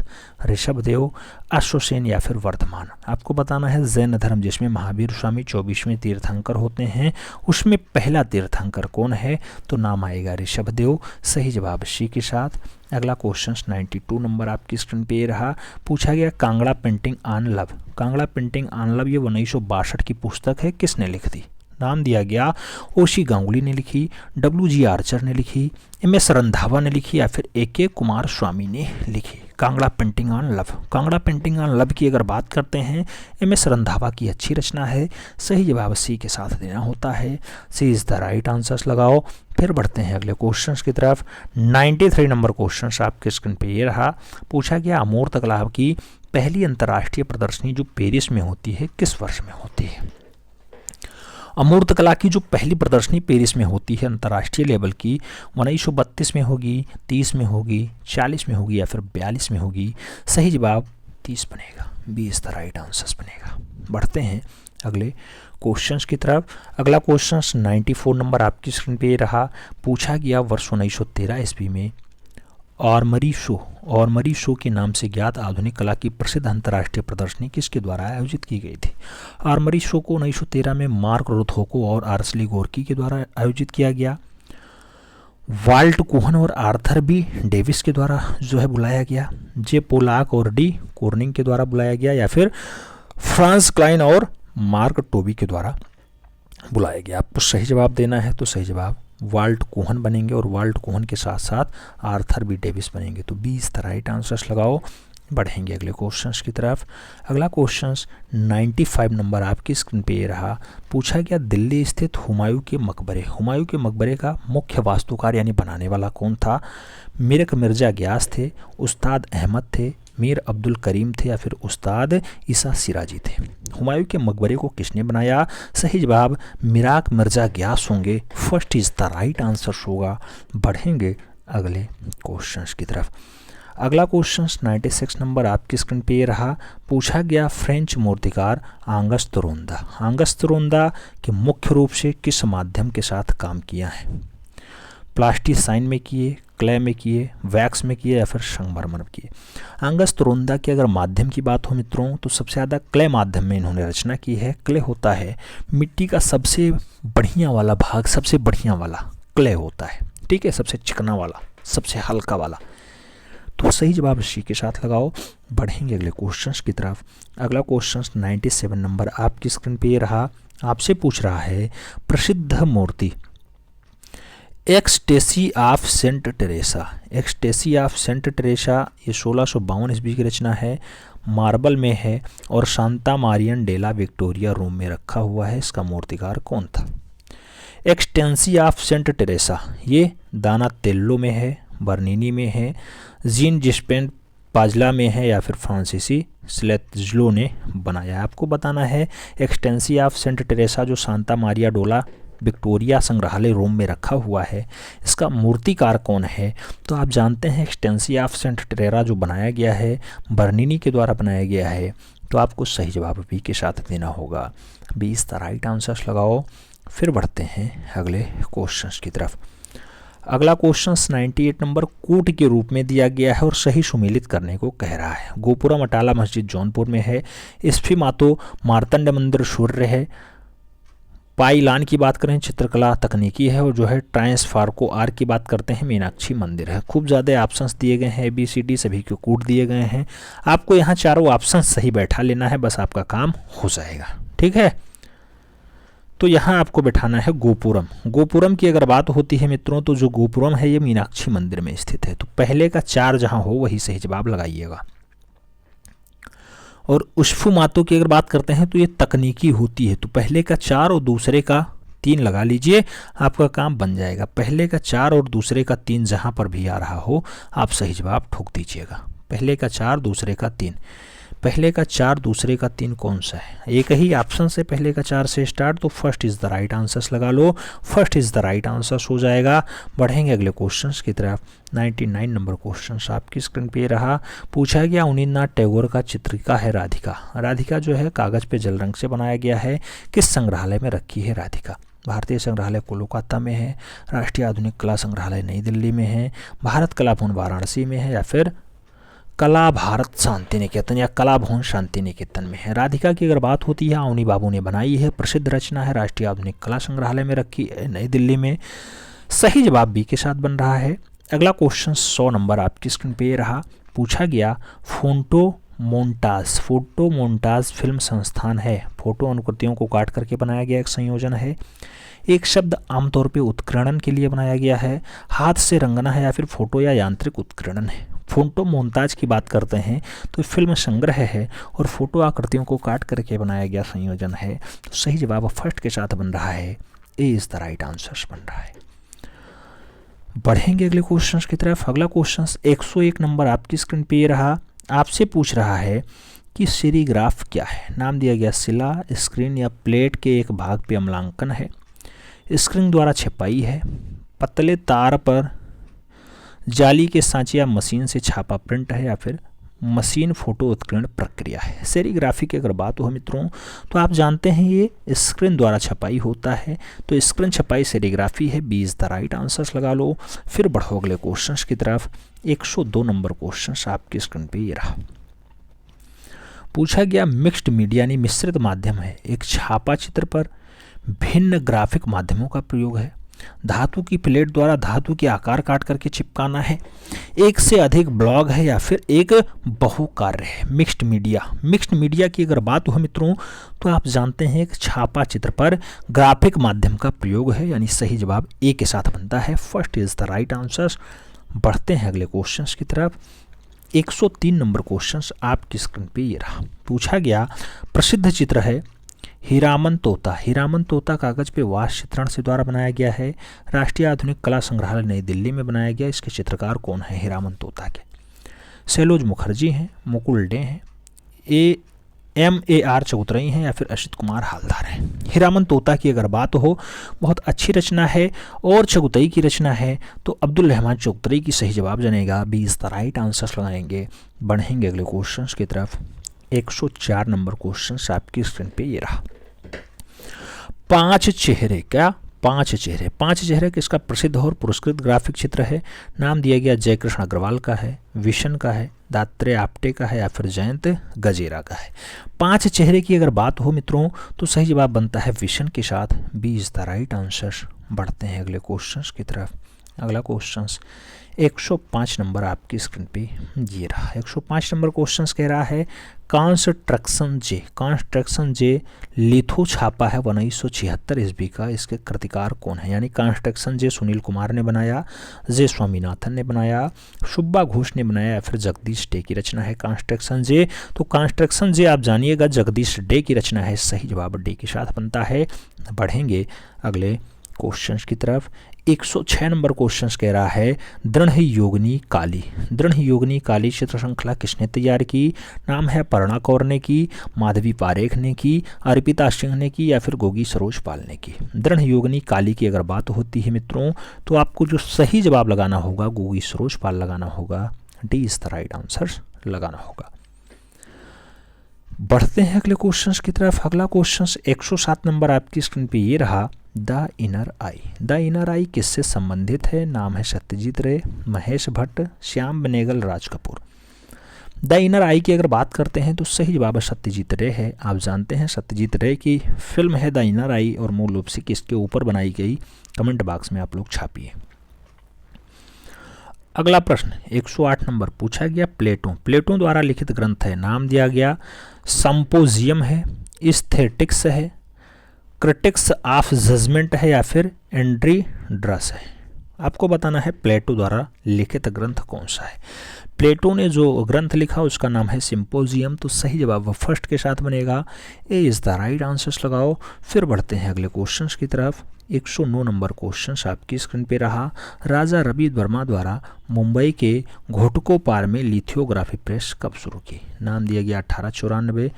ऋषभदेव, अश्वसेन या फिर वर्धमान। आपको बताना है जैन धर्म जिसमें महावीर स्वामी 24वें तीर्थंकर होते हैं उसमें पहला तीर्थंकर कौन है? तो नाम आएगा ऋषभदेव, सही जवाब सी के साथ। अगला क्वेश्चन 92 नंबर आपकी स्क्रीन पे ये रहा। पूछा गया Kangra painting on love. Kangra painting on love ये 1962 की पुस्तक है, किसने लिख दी? नाम दिया गया ओशी गांगुली ने लिखी, डब्ल्यू.जी. आर्चर ने लिखी, एम.एस. रंधावा ने लिखी या फिर ए.के. कुमार स्वामी ने लिखी। Kangra painting on love. Kangra painting on love की अगर बात करते हैं एम.एस. रंधावा की अच्छी रचना है, सही जवाब सी के साथ देना होता है, सी इज द राइट आंसर्स लगाओ। फिर बढ़ते हैं अगले क्वेश्चंस की तरफ। 93 नंबर क्वेश्चन आपके स्क्रीन पे ये रहा। पूछा गया अमूर्त कला की पहली अंतर्राष्ट्रीय प्रदर्शनी जो पेरिस में होती है किस वर्ष में होती है? अमूर्त कला की जो पहली प्रदर्शनी पेरिस में होती है अंतर्राष्ट्रीय लेवल की, 1932 में होगी, 30 में होगी, 40 में होगी या फिर 42 में होगी? सही जवाब 30 बनेगा। B is the right answer बनेगा। बढ़ते हैं अगले क्वेश्चंस की तरफ। अगला क्वेश्चन 94 नंबर आपकी स्क्रीन पे रहा। पूछा गया वर्ष 1913 ईस्वी में ऑर्मरी शो के नाम से ज्ञात आधुनिक कला की प्रसिद्ध अंतर्राष्ट्रीय प्रदर्शनी किसके द्वारा आयोजित की गई थी? ऑर्मरी शो को 1913 में मार्क रोथोको और आर्सली गोर्की के द्वारा आयोजित किया गया, वाल्ट कोहन और आर्थर बी डेविस के द्वारा जो है बुलाया गया, जे पोलाक और डी कोर्निंग के द्वारा बुलाया गया, या फिर फ्रांस क्लाइन और मार्क टोबी के द्वारा बुलाया गया? आपको सही जवाब देना है, तो सही जवाब वाल्ट कोहन बनेंगे और वाल्ट कोहन के साथ साथ आर्थर बी डेविस बनेंगे। तो 20 द राइट आंसर्स लगाओ। बढ़ेंगे अगले क्वेश्चंस की तरफ। अगला क्वेश्चंस 95 नंबर आपकी स्क्रीन पे ये रहा। पूछा गया दिल्ली स्थित हुमायूं के मकबरे का मुख्य वास्तुकार यानी बनाने वाला कौन था? मिरक मिर्जा ग्यास थे, उस्ताद अहमद थे, मीर अब्दुल करीम थे या फिर उस्ताद ईसा सिराजी थे? हुमायूं के मकबरे को किसने बनाया? सही जवाब मिराक मिर्जा ग्यास होंगे। First is the right answer होगा। बढ़ेंगे अगले क्वेश्चंस की तरफ। अगला क्वेश्चन 96 नंबर आपकी स्क्रीन पे ये रहा। पूछा गया फ्रेंच मूर्तिकार आंगस तोरोंदा के मुख्य रूप से किस माध्यम के साथ काम किया है? प्लास्टिसाइन में किए, क्ले में किए, वैक्स में किए या फिर संगमरमर में किए? आंगस तोरोंदा की अगर माध्यम की बात हो मित्रों तो सबसे ज़्यादा क्ले माध्यम में इन्होंने रचना की है। क्ले होता है मिट्टी का सबसे बढ़िया वाला भाग, सबसे बढ़िया वाला क्ले होता है, ठीक है, सबसे चिकना वाला, सबसे हल्का वाला। तो सही जवाब इसी के साथ लगाओ। बढ़ेंगे अगले क्वेश्चंस की तरफ। अगला क्वेश्चन 97 नंबर आपकी स्क्रीन पे ये रहा। आपसे पूछ रहा है प्रसिद्ध मूर्ति एक्सटेसी ऑफ सेंट टेरेसा ये 1652 ईस्वी की रचना है, मार्बल में है और सांता मारियन डेला विक्टोरिया रोम में रखा हुआ है। इसका मूर्तिकार कौन था? एक्सटेंसी ऑफ सेंट टेरेसा ये दानातेल्लो में है, बर्निनी में है, जीन जिस्पेन पाजला में है या फिर फ्रांसीसी स्लेत्जलो ने बनाया? आपको बताना है एक्सटेंसी ऑफ सेंट टेरेसा जो सांता मारिया डोला विक्टोरिया संग्रहालय रोम में रखा हुआ है, इसका मूर्तिकार कौन है? तो आप जानते हैं एक्सटेंसी ऑफ सेंट टेरेरा जो बनाया गया है बर्निनी के द्वारा बनाया गया है। तो आपको सही जवाब बी के साथ देना होगा। 20 द राइट आंसर्स लगाओ। फिर बढ़ते हैं अगले क्वेश्चंस की तरफ। अगला क्वेश्चन 98 नंबर कूट के रूप में दिया गया है और सही सुमेलित करने को कह रहा है। गोपुरम अटाला मस्जिद जौनपुर में है, स्फीमातो मार्तंड मंदिर सूर्य है, पाईलान की बात करें चित्रकला तकनीकी है, और जो है ट्रांसफार्को आर की बात करते हैं मीनाक्षी मंदिर है। खूब ज़्यादा ऑप्शंस दिए गए हैं, ABCD सभी को कूट दिए गए हैं। आपको यहाँ चारों ऑप्शन सही बैठा लेना है, बस आपका काम हो जाएगा, ठीक है। तो यहाँ आपको बैठाना है गोपुरम की अगर बात होती है मित्रों तो जो गोपुरम है ये मीनाक्षी मंदिर में स्थित है। तो पहले का 4 जहाँ हो वही सही जवाब लगाइएगा। और उष्फुमातो की अगर बात करते हैं तो ये तकनीकी होती है, तो पहले का 4 और दूसरे का 3 लगा लीजिए, आपका काम बन जाएगा। पहले का 4 और दूसरे का 3 जहाँ पर भी आ रहा हो आप सही जवाब ठोक दीजिएगा। पहले का 4 दूसरे का 3, पहले का 4 दूसरे का 3 कौन सा है? एक ही ऑप्शन से पहले का 4 से स्टार्ट, तो first is the right answers लगा लो। First is the right answers हो जाएगा। बढ़ेंगे अगले क्वेश्चंस की तरफ। 99 नंबर क्वेश्चंस आपकी स्क्रीन पे रहा। पूछा गया अवनींद्रनाथ टैगोर का चित्रिका है राधिका जो है कागज़ पे जल रंग से बनाया गया है। किस संग्रहालय में रखी है राधिका? भारतीय संग्रहालय कोलकाता में है, राष्ट्रीय आधुनिक कला संग्रहालय नई दिल्ली में है, भारत कला भवन वाराणसी में है या फिर कला भारत शांति निकेतन या कला भवन शांति निकेतन में है? राधिका की अगर बात होती है अवनी बाबू ने बनाई है, प्रसिद्ध रचना है, राष्ट्रीय आधुनिक कला संग्रहालय में रखी है नई दिल्ली में। सही जवाब बी के साथ बन रहा है। अगला क्वेश्चन 100 नंबर आपकी स्क्रीन पे रहा। पूछा गया फोटो मोन्टाज फिल्म संस्थान है, फोटो अनुकृतियों को काट करके बनाया गया एक संयोजन है। एक शब्द आमतौर पे उत्कीर्णन के लिए बनाया गया है, हाथ से रंगना है या फिर फोटो या यांत्रिक उत्कीर्णन है? फोटो मोन्ताज की बात करते हैं तो फिल्म संग्रह है और फोटो आकृतियों को काट करके बनाया गया संयोजन है। तो सही जवाब फर्स्ट के साथ बन रहा है, ए इज द राइट आंसर बन रहा है। बढ़ेंगे अगले क्वेश्चन की तरफ। अगला क्वेश्चन 101 नंबर आपकी स्क्रीन पे रहा। आपसे पूछ रहा है कि सीरीग्राफ क्या है। नाम दिया गया शिला, स्क्रीन या प्लेट के एक भाग पे अम्लांकन है, स्क्रीन द्वारा छपाई है, पतले तार पर जाली के सांचे या मशीन से छापा प्रिंट है, या फिर मशीन फोटो उत्कीर्ण प्रक्रिया है। सेरीग्राफी की अगर बात हो मित्रों तो आप जानते हैं ये स्क्रीन द्वारा छपाई होता है, तो स्क्रीन छपाई सेरीग्राफी है। 20 द राइट आंसर्स लगा लो। फिर बढ़ो अगले क्वेश्चंस की तरफ। 102 नंबर क्वेश्चंस आपकी स्क्रीन पे ये रहा। पूछा गया मिक्स्ड मीडिया यानी मिश्रित माध्यम है, एक छापा चित्र पर भिन्न ग्राफिक माध्यमों का प्रयोग है, धातु की प्लेट द्वारा धातु के आकार काट करके चिपकाना है, एक से अधिक ब्लॉग है, या फिर एक बहुकार्य है। मिक्स्ड मीडिया की अगर बात हो मित्रों तो आप जानते हैं एक छापा चित्र पर ग्राफिक माध्यम का प्रयोग है, यानी सही जवाब ए के साथ बनता है। First is the right answer. बढ़ते हैं अगले क्वेश्चंस की तरफ। 103 नंबर क्वेश्चंस आपकी स्क्रीन पे ये रहा। पूछा गया प्रसिद्ध चित्र है हीरामन तोता। हीरामन तोता कागज पे वास चित्रण से द्वारा बनाया गया है, राष्ट्रीय आधुनिक कला संग्रहालय नई दिल्ली में बनाया गया। इसके चित्रकार कौन है हीरामन तोता के? सैलोज मुखर्जी हैं, मुकुल डे हैं, MAR चौधरी हैं, या फिर असित कुमार हालदार हैं। हीरामन तोता की अगर बात हो बहुत अच्छी रचना है और चौधरी की रचना है, तो अब्दुल रहमान चौधरी की सही जवाब जानेगा। 20 द राइट आंसर्स लगाएंगे। बढ़ेंगे अगले क्वेश्चंस की तरफ। 104 नंबर क्वेश्चंस आपकी स्क्रीन पे ये रहा। पांच चेहरे किसका प्रसिद्ध और पुरस्कृत ग्राफिक चित्र है? नाम दिया गया जयकृष्ण अग्रवाल का है, विशन का है, दात्रेय आप्टे का है, या फिर जयंत गजेरा का है। 5 चेहरे की अगर बात हो मित्रों तो सही जवाब बनता है विशन के साथ। 20 द राइट आंसर। बढ़ते हैं अगले क्वेश्चंस की तरफ। अगला क्वेश्चंस 105 नंबर आपकी स्क्रीन पे ये रहा। 105 नंबर क्वेश्चंस कह रहा है कंस्ट्रक्शन जे लिथो छापा है 1976 ईस्वी का, इसके कृतिकार कौन है? यानी कंस्ट्रक्शन जे सुनील कुमार ने बनाया, जे स्वामीनाथन ने बनाया, सुब्बा घोष ने बनाया, या फिर जगदीश डे की रचना है कंस्ट्रक्शन जे। तो कंस्ट्रक्शन जे आप जानिएगा जगदीश डे की रचना है। सही जवाब डे के साथ बनता है। बढ़ेंगे अगले क्वेश्चंस की तरफ। 106 नंबर क्वेश्चंस कह रहा है दृढ़ योगिनी काली चित्र श्रृंखला किसने तैयार की? नाम है पर्णा कौर ने की, माधवी पारेख ने की, अर्पिता सिंह ने की, या फिर गोगी सरोज पाल ने की। दृढ़ योगिनी काली की अगर बात होती है मित्रों तो आपको जो सही जवाब लगाना होगा गोगी सरोज पाल लगाना होगा। D is the right answer लगाना होगा। बढ़ते हैं अगले क्वेश्चंस की तरफ। अगला क्वेश्चंस 107 नंबर आपकी स्क्रीन पे ये रहा। द इनर आई किससे संबंधित है? नाम है सत्यजीत रे, महेश भट्ट, श्याम बेनेगल, राज कपूर। द इनर आई की अगर बात करते हैं तो सही जवाब सत्यजीत रे है। आप जानते हैं सत्यजीत रे की फिल्म है द इनर आई और मूल रूप से किसके ऊपर बनाई गई? कमेंट बॉक्स में आप लोग छापिए। अगला प्रश्न 108 नंबर पूछा गया प्लेटो द्वारा लिखित ग्रंथ है। नाम दिया गया संपोजियम है, एस्थेटिक्स है, क्रिटिक्स ऑफ जजमेंट है, या फिर एंड्रीड्रस है। आपको बताना है प्लेटो द्वारा लिखित ग्रंथ कौन सा है। प्लेटो ने जो ग्रंथ लिखा उसका नाम है सिंपोजियम, तो सही जवाब फर्स्ट के साथ बनेगा। ए इज द राइट आंसर्स लगाओ। फिर बढ़ते हैं अगले क्वेश्चंस की तरफ। 109 नंबर क्वेश्चंस आपकी स्क्रीन पे रहा। राजा रवि वर्मा द्वारा मुंबई के घोटकोपार में लिथोग्राफी प्रेस कब शुरू की? नाम दिया गया 1894,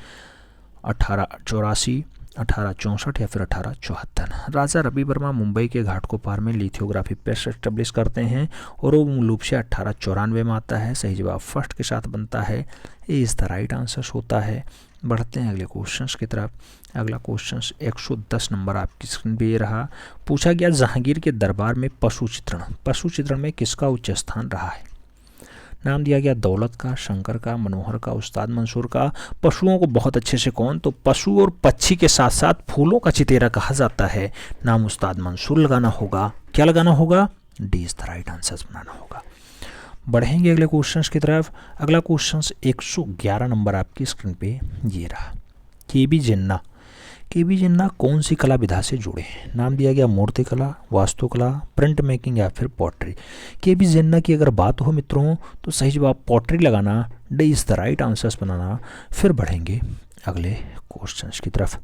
1884, 1864, या फिर 1874। राजा रवि वर्मा मुंबई के घाटकोपर में लिथोग्राफी प्रेस एस्टेब्लिश करते हैं और वो मूल रूप से 1894 में आता है। सही जवाब फर्स्ट के साथ बनता है। ए इज द राइट आंसर होता है। बढ़ते हैं अगले क्वेश्चंस की तरफ। अगला क्वेश्चंस 110 नंबर आपकी स्क्रीन पे ये रहा। पूछा गया जहांगीर के दरबार में पशु चित्रण में किसका उच्च स्थान रहा है? नाम दिया गया दौलत का, शंकर का, मनोहर का, उस्ताद मंसूर का। पशुओं को बहुत अच्छे से कौन? तो पशु और पक्षी के साथ साथ फूलों का चितेरा कहा जाता है। नाम उस्ताद मंसूर लगाना होगा। क्या लगाना होगा? D is the right answer बनाना होगा। बढ़ेंगे अगले क्वेश्चंस की तरफ। अगला क्वेश्चंस 111 नंबर आपकी स्क्रीन पे ये रहा। के बी जिन्ना कौन सी कला विधा से जुड़े हैं? नाम दिया गया मूर्ति कला, वास्तुकला, प्रिंट मेकिंग, या फिर पॉटरी। के बी जिन्ना की अगर बात हो मित्रों तो सही जवाब पॉटरी लगाना। D is the right answers बनाना। फिर बढ़ेंगे अगले क्वेश्चंस की तरफ।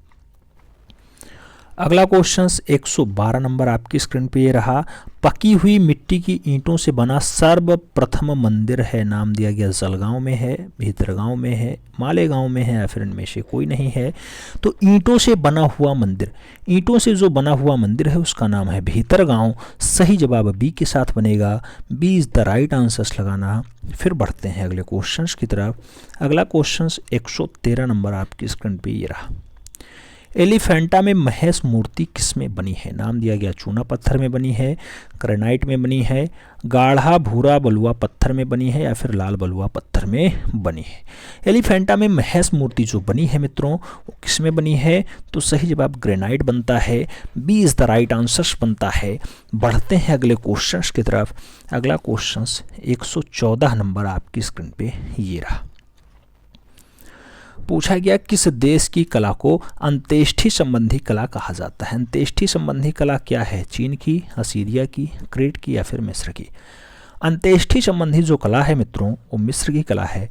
अगला क्वेश्चन 112 नंबर आपकी स्क्रीन पे ये रहा। पकी हुई मिट्टी की ईंटों से बना सर्वप्रथम मंदिर है, नाम दिया गया जलगांव में है, भीतरगांव में है, मालेगांव में है या फिर इनमें से कोई नहीं है। तो ईंटों से बना हुआ मंदिर, ईंटों से जो बना हुआ मंदिर है उसका नाम है भीतरगांव। सही जवाब बी के साथ बनेगा। B is the right answers लगाना। फिर बढ़ते हैं अगले क्वेश्चन की तरफ। अगला क्वेश्चन 113 नंबर आपकी स्क्रीन पे ये रहा। एलिफेंटा में महेश मूर्ति किस में बनी है, नाम दिया गया चूना पत्थर में बनी है, ग्रेनाइट में बनी है, गाढ़ा भूरा बलुआ पत्थर में बनी है या फिर लाल बलुआ पत्थर में बनी है। एलिफेंटा में महेश मूर्ति जो बनी है मित्रों वो किस में बनी है, तो सही जवाब ग्रेनाइट बनता है। B is the right answer बनता है। बढ़ते हैं अगले क्वेश्चन की तरफ। अगला क्वेश्चन 114 नंबर आपकी स्क्रीन पे ये रहा। पूछा गया किस देश की कला को अंत्येष्टि संबंधी कला कहा जाता है। अंत्येष्टि संबंधी कला क्या है, चीन की, असीरिया की, क्रेट की या फिर मिस्र की। अंत्येष्टि संबंधी जो कला है मित्रों वो मिस्र की कला है।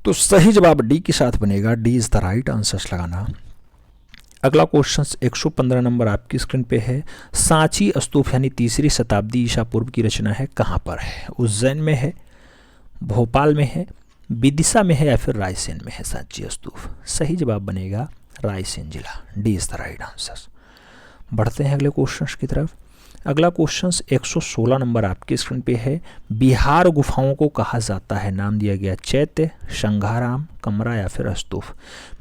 तो सही जवाब डी के साथ बनेगा। D is the right answer लगाना। अगला क्वेश्चन 115 नंबर आपकी स्क्रीन पे है। सांची स्तूप यानी 3री शताब्दी ईसा पूर्व की रचना है, कहाँ पर है, उज्जैन में है, भोपाल में है, विदिशा में है या फिर रायसेन में है सांची स्तूप। सही जवाब बनेगा रायसेन जिला। D is the right answer. बढ़ते हैं अगले क्वेश्चन की तरफ। अगला क्वेश्चन 116 नंबर आपकी स्क्रीन पे है। बिहार गुफाओं को कहा जाता है, नाम दिया गया चैत्य, संघाराम, कमरा या फिर स्तूप।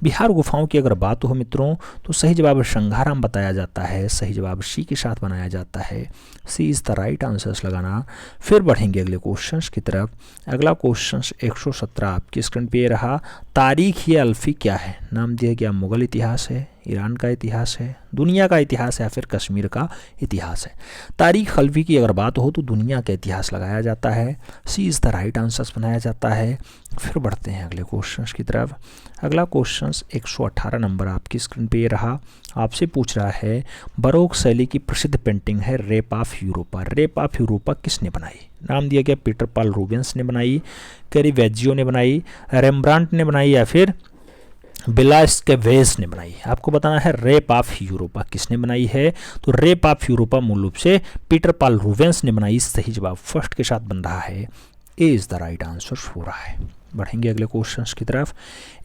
बिहार गुफाओं की अगर बात हो मित्रों तो सही जवाब संघाराम बताया जाता है। सही जवाब सी के साथ बनाया जाता है। सी इज द राइट आंसर्स लगाना। फिर बढ़ेंगे अगले क्वेश्चन की तरफ। अगला क्वेश्चन 117 आपकी स्क्रीन पे रहा। तारीख या अल्फी क्या है, नाम दिया गया मुगल इतिहास है, ईरान का इतिहास है, दुनिया का इतिहास है या फिर कश्मीर का इतिहास है। तारीख अल्फी की अगर बात हो तो दुनिया का इतिहास लगाया जाता है। सी इज द राइट आंसर्स बनाया जाता है। फिर बढ़ते हैं अगले क्वेश्चन की तरफ। अगला क्वेश्चन 118 नंबर आपकी स्क्रीन पे ये रहा। आपसे पूछ रहा है बरोक शैली की प्रसिद्ध पेंटिंग है rape of Europa. Rape of Europa किसने बनाई, नाम दिया गया पीटर पाल रूबेंस ने बनाई, कैरीवेजियो ने बनाई, रेम्ब्रांट ने बनाई या फिर वेलास्केवेज ने बनाई। आपको बताना है रेप ऑफ यूरोपा किसने बनाई है। तो रेप ऑफ यूरोपा मूल रूप से पीटर पाल रूबेंस ने बनाई। सही जवाब फर्स्ट के साथ बन रहा है। ए इज द राइट आंसर हो रहा है। बढ़ेंगे अगले क्वेश्चंस की तरफ।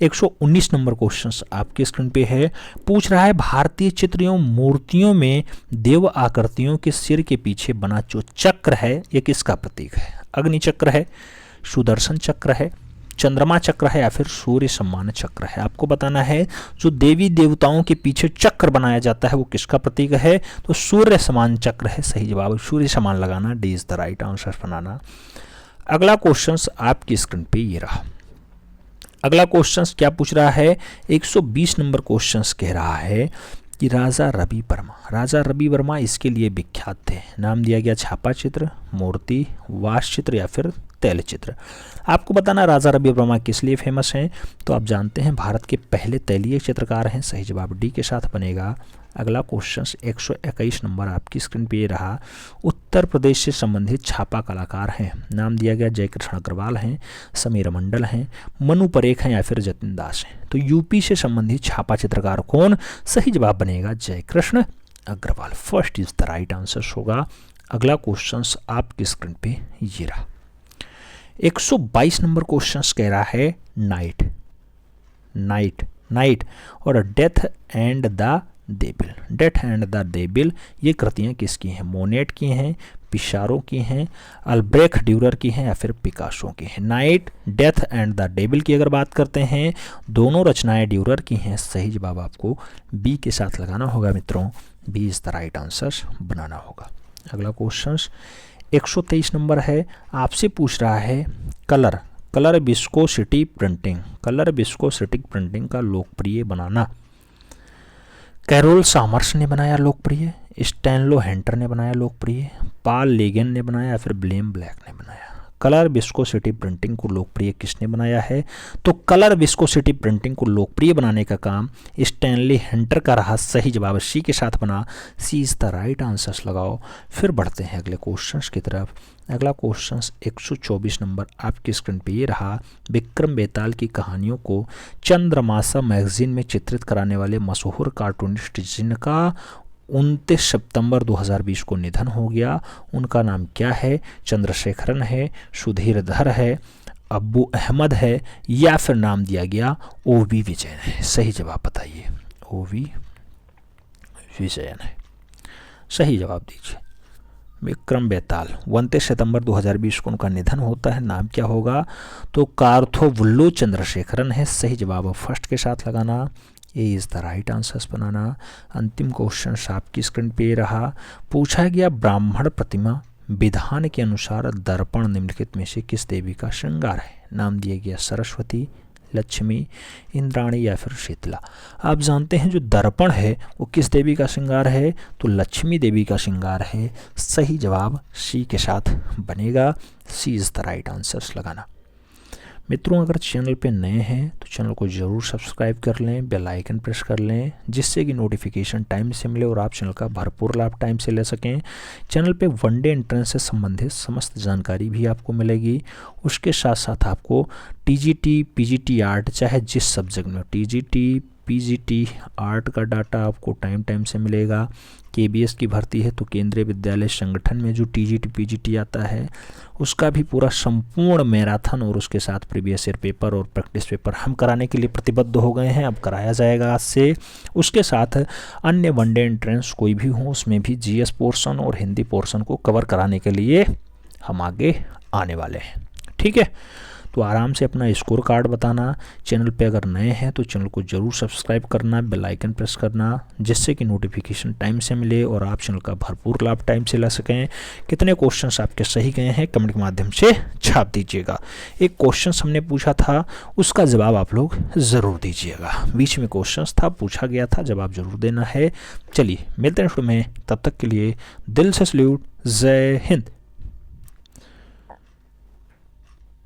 119 नंबर क्वेश्चंस आपकी स्क्रीन पे है। पूछ रहा है भारतीय चित्र एवं मूर्तियों में देव आकृतियों के सिर के पीछे बना जो चक्र है ये किसका प्रतीक है। अग्नि चक्र है, सुदर्शन चक्र है, चंद्रमा चक्र है या फिर सूर्य सम्मान चक्र है। आपको बताना है जो देवी देवताओं के पीछे चक्र बनाया जाता है वो किसका प्रतीक है। तो सूर्य समान चक्र है। सही जवाब सूर्य समान लगाना। D is the right answer बनाना। अगला क्वेश्चन आपकी स्क्रीन पे ये रहा। अगला क्वेश्चन क्या पूछ रहा है, 120 नंबर क्वेश्चन कह रहा है कि राजा रवि वर्मा, राजा रवि वर्मा इसके लिए विख्यात थे। नाम दिया गया छापा चित्र, मूर्ति, वास्तु चित्र या फिर तैल चित्र। आपको बताना राजा रवि वर्मा किस लिए फेमस हैं। तो आप जानते हैं भारत के पहले तैलीय चित्रकार हैं। सही जवाब डी के साथ बनेगा। अगला क्वेश्चन 121 नंबर आपकी स्क्रीन पे रहा। उत्तर प्रदेश से संबंधित छापा कलाकार हैं। नाम दिया गया जयकृष्ण अग्रवाल हैं, समीर मंडल हैं, मनु परेख हैं या फिर जतिन दास हैं। तो यूपी से संबंधित छापा चित्रकार कौन। सही जवाब बनेगा Jaikrishna Agrawal. First is the right answer होगा। अगला क्वेश्चन आपकी स्क्रीन पे ये रहा। 122 नंबर क्वेश्चन कह रहा है नाइट, नाइट, नाइट और death and the devil. Death and the devil ये कृतियाँ किसकी हैं। मोनेट की हैं, पिसारो की हैं, अल्ब्रेख ड्यूरर की हैं या फिर पिकासो की हैं। Night, death and the devil की अगर बात करते हैं दोनों रचनाएं ड्यूरर की हैं। सही जवाब आपको बी के साथ लगाना होगा मित्रों। B is the right answer बनाना होगा। अगला क्वेश्चन 123 नंबर है। आपसे पूछ रहा है colour, colour viscosity printing, colour viscosity printing का लोकप्रिय बनाना। कैरोल सामर्स ने बनाया लोकप्रिय, स्टैनलो हेंटर ने बनाया लोकप्रिय, पाल लेगन ने बनाया या फिर ब्लेम ब्लैक ने बनाया। कलर विस्कोसिटी प्रिंटिंग को लोकप्रिय किसने बनाया है? तो कलर विस्कोसिटी प्रिंटिंग को लोकप्रिय बनाने का काम स्टैनली हंटर का रहा। सही जवाब सी के साथ बना। सी इज द राइट आंसर्स लगाओ। फिर बढ़ते हैं अगले क्वेश्चंस की तरफ। अगला क्वेश्चन 124 नंबर आपकी स्क्रीन पे ये रहा। विक्रम बेताल की कहानियों को चंद्रमासा मैगजीन में चित्रित कराने वाले मशहूर कार्टूनिस्ट जिनका 29 सितंबर 2020 को निधन हो गया, उनका नाम क्या है? चंद्रशेखरन है, सुधीर धर है, अब्बू अहमद है, या फिर नाम दिया गया ओवी विजयन है। सही जवाब बताइए। ओवी विजयन है। सही जवाब दीजिए। विक्रम बेताल 29 सितंबर 2020 को उनका निधन होता है। नाम क्या होगा? तो कार्थोवुल्लू चंद्रशेखरन है। सही जवाब फर्स्ट के साथ लगाना। A is the right answers बनाना। अंतिम क्वेश्चन आपकी स्क्रीन पे रहा। पूछा गया ब्राह्मण प्रतिमा विधान के अनुसार दर्पण निम्नलिखित में से किस देवी का श्रृंगार है? नाम दिया गया सरस्वती, लक्ष्मी, इंद्राणी या फिर शीतला। आप जानते हैं जो दर्पण है वो किस देवी का श्रृंगार है? तो लक्ष्मी देवी का श्रृंगार है। सही जवाब सी के साथ बनेगा। सी इज़ द राइट आंसर्स लगाना। मित्रों, अगर चैनल पे नए हैं तो चैनल को ज़रूर सब्सक्राइब कर लें, बेल आइकन प्रेस कर लें, जिससे कि नोटिफिकेशन टाइम से मिले और आप चैनल का भरपूर लाभ टाइम से ले सकें। चैनल पे वनडे एंट्रेंस से संबंधित समस्त जानकारी भी आपको मिलेगी। उसके साथ साथ आपको टीजीटी, पीजीटी आर्ट, चाहे जिस सब्जेक्ट में टीजीटी, पीजीटी आर्ट का डाटा आपको टाइम से मिलेगा। केबीएस की भर्ती है तो केंद्रीय विद्यालय संगठन में जो टीजीटी पीजीटी आता है उसका भी पूरा संपूर्ण मैराथन और उसके साथ प्रीवियस ईयर पेपर और प्रैक्टिस पेपर हम कराने के लिए प्रतिबद्ध हो गए हैं। अब कराया जाएगा आज से। उसके साथ अन्य वनडे एंट्रेंस कोई भी हो उसमें भी जीएस पोर्शन और हिंदी पोर्शन को कवर कराने के लिए हम आगे आने वाले हैं। ठीक है, तो आराम से अपना स्कोर कार्ड बताना। चैनल पे अगर नए हैं तो चैनल को ज़रूर सब्सक्राइब करना, बेल आइकन प्रेस करना, जिससे कि नोटिफिकेशन टाइम से मिले और आप चैनल का भरपूर लाभ टाइम से ला सकें। कितने क्वेश्चंस आपके सही गए हैं कमेंट के माध्यम से छाप दीजिएगा। एक क्वेश्चन हमने पूछा था उसका जवाब आप लोग ज़रूर दीजिएगा। बीच में क्वेश्चन था, पूछा गया था, जवाब ज़रूर देना है। चलिए मिलते हैं शुरू में, तब तक के लिए दिल से सल्यूट। जय हिंद।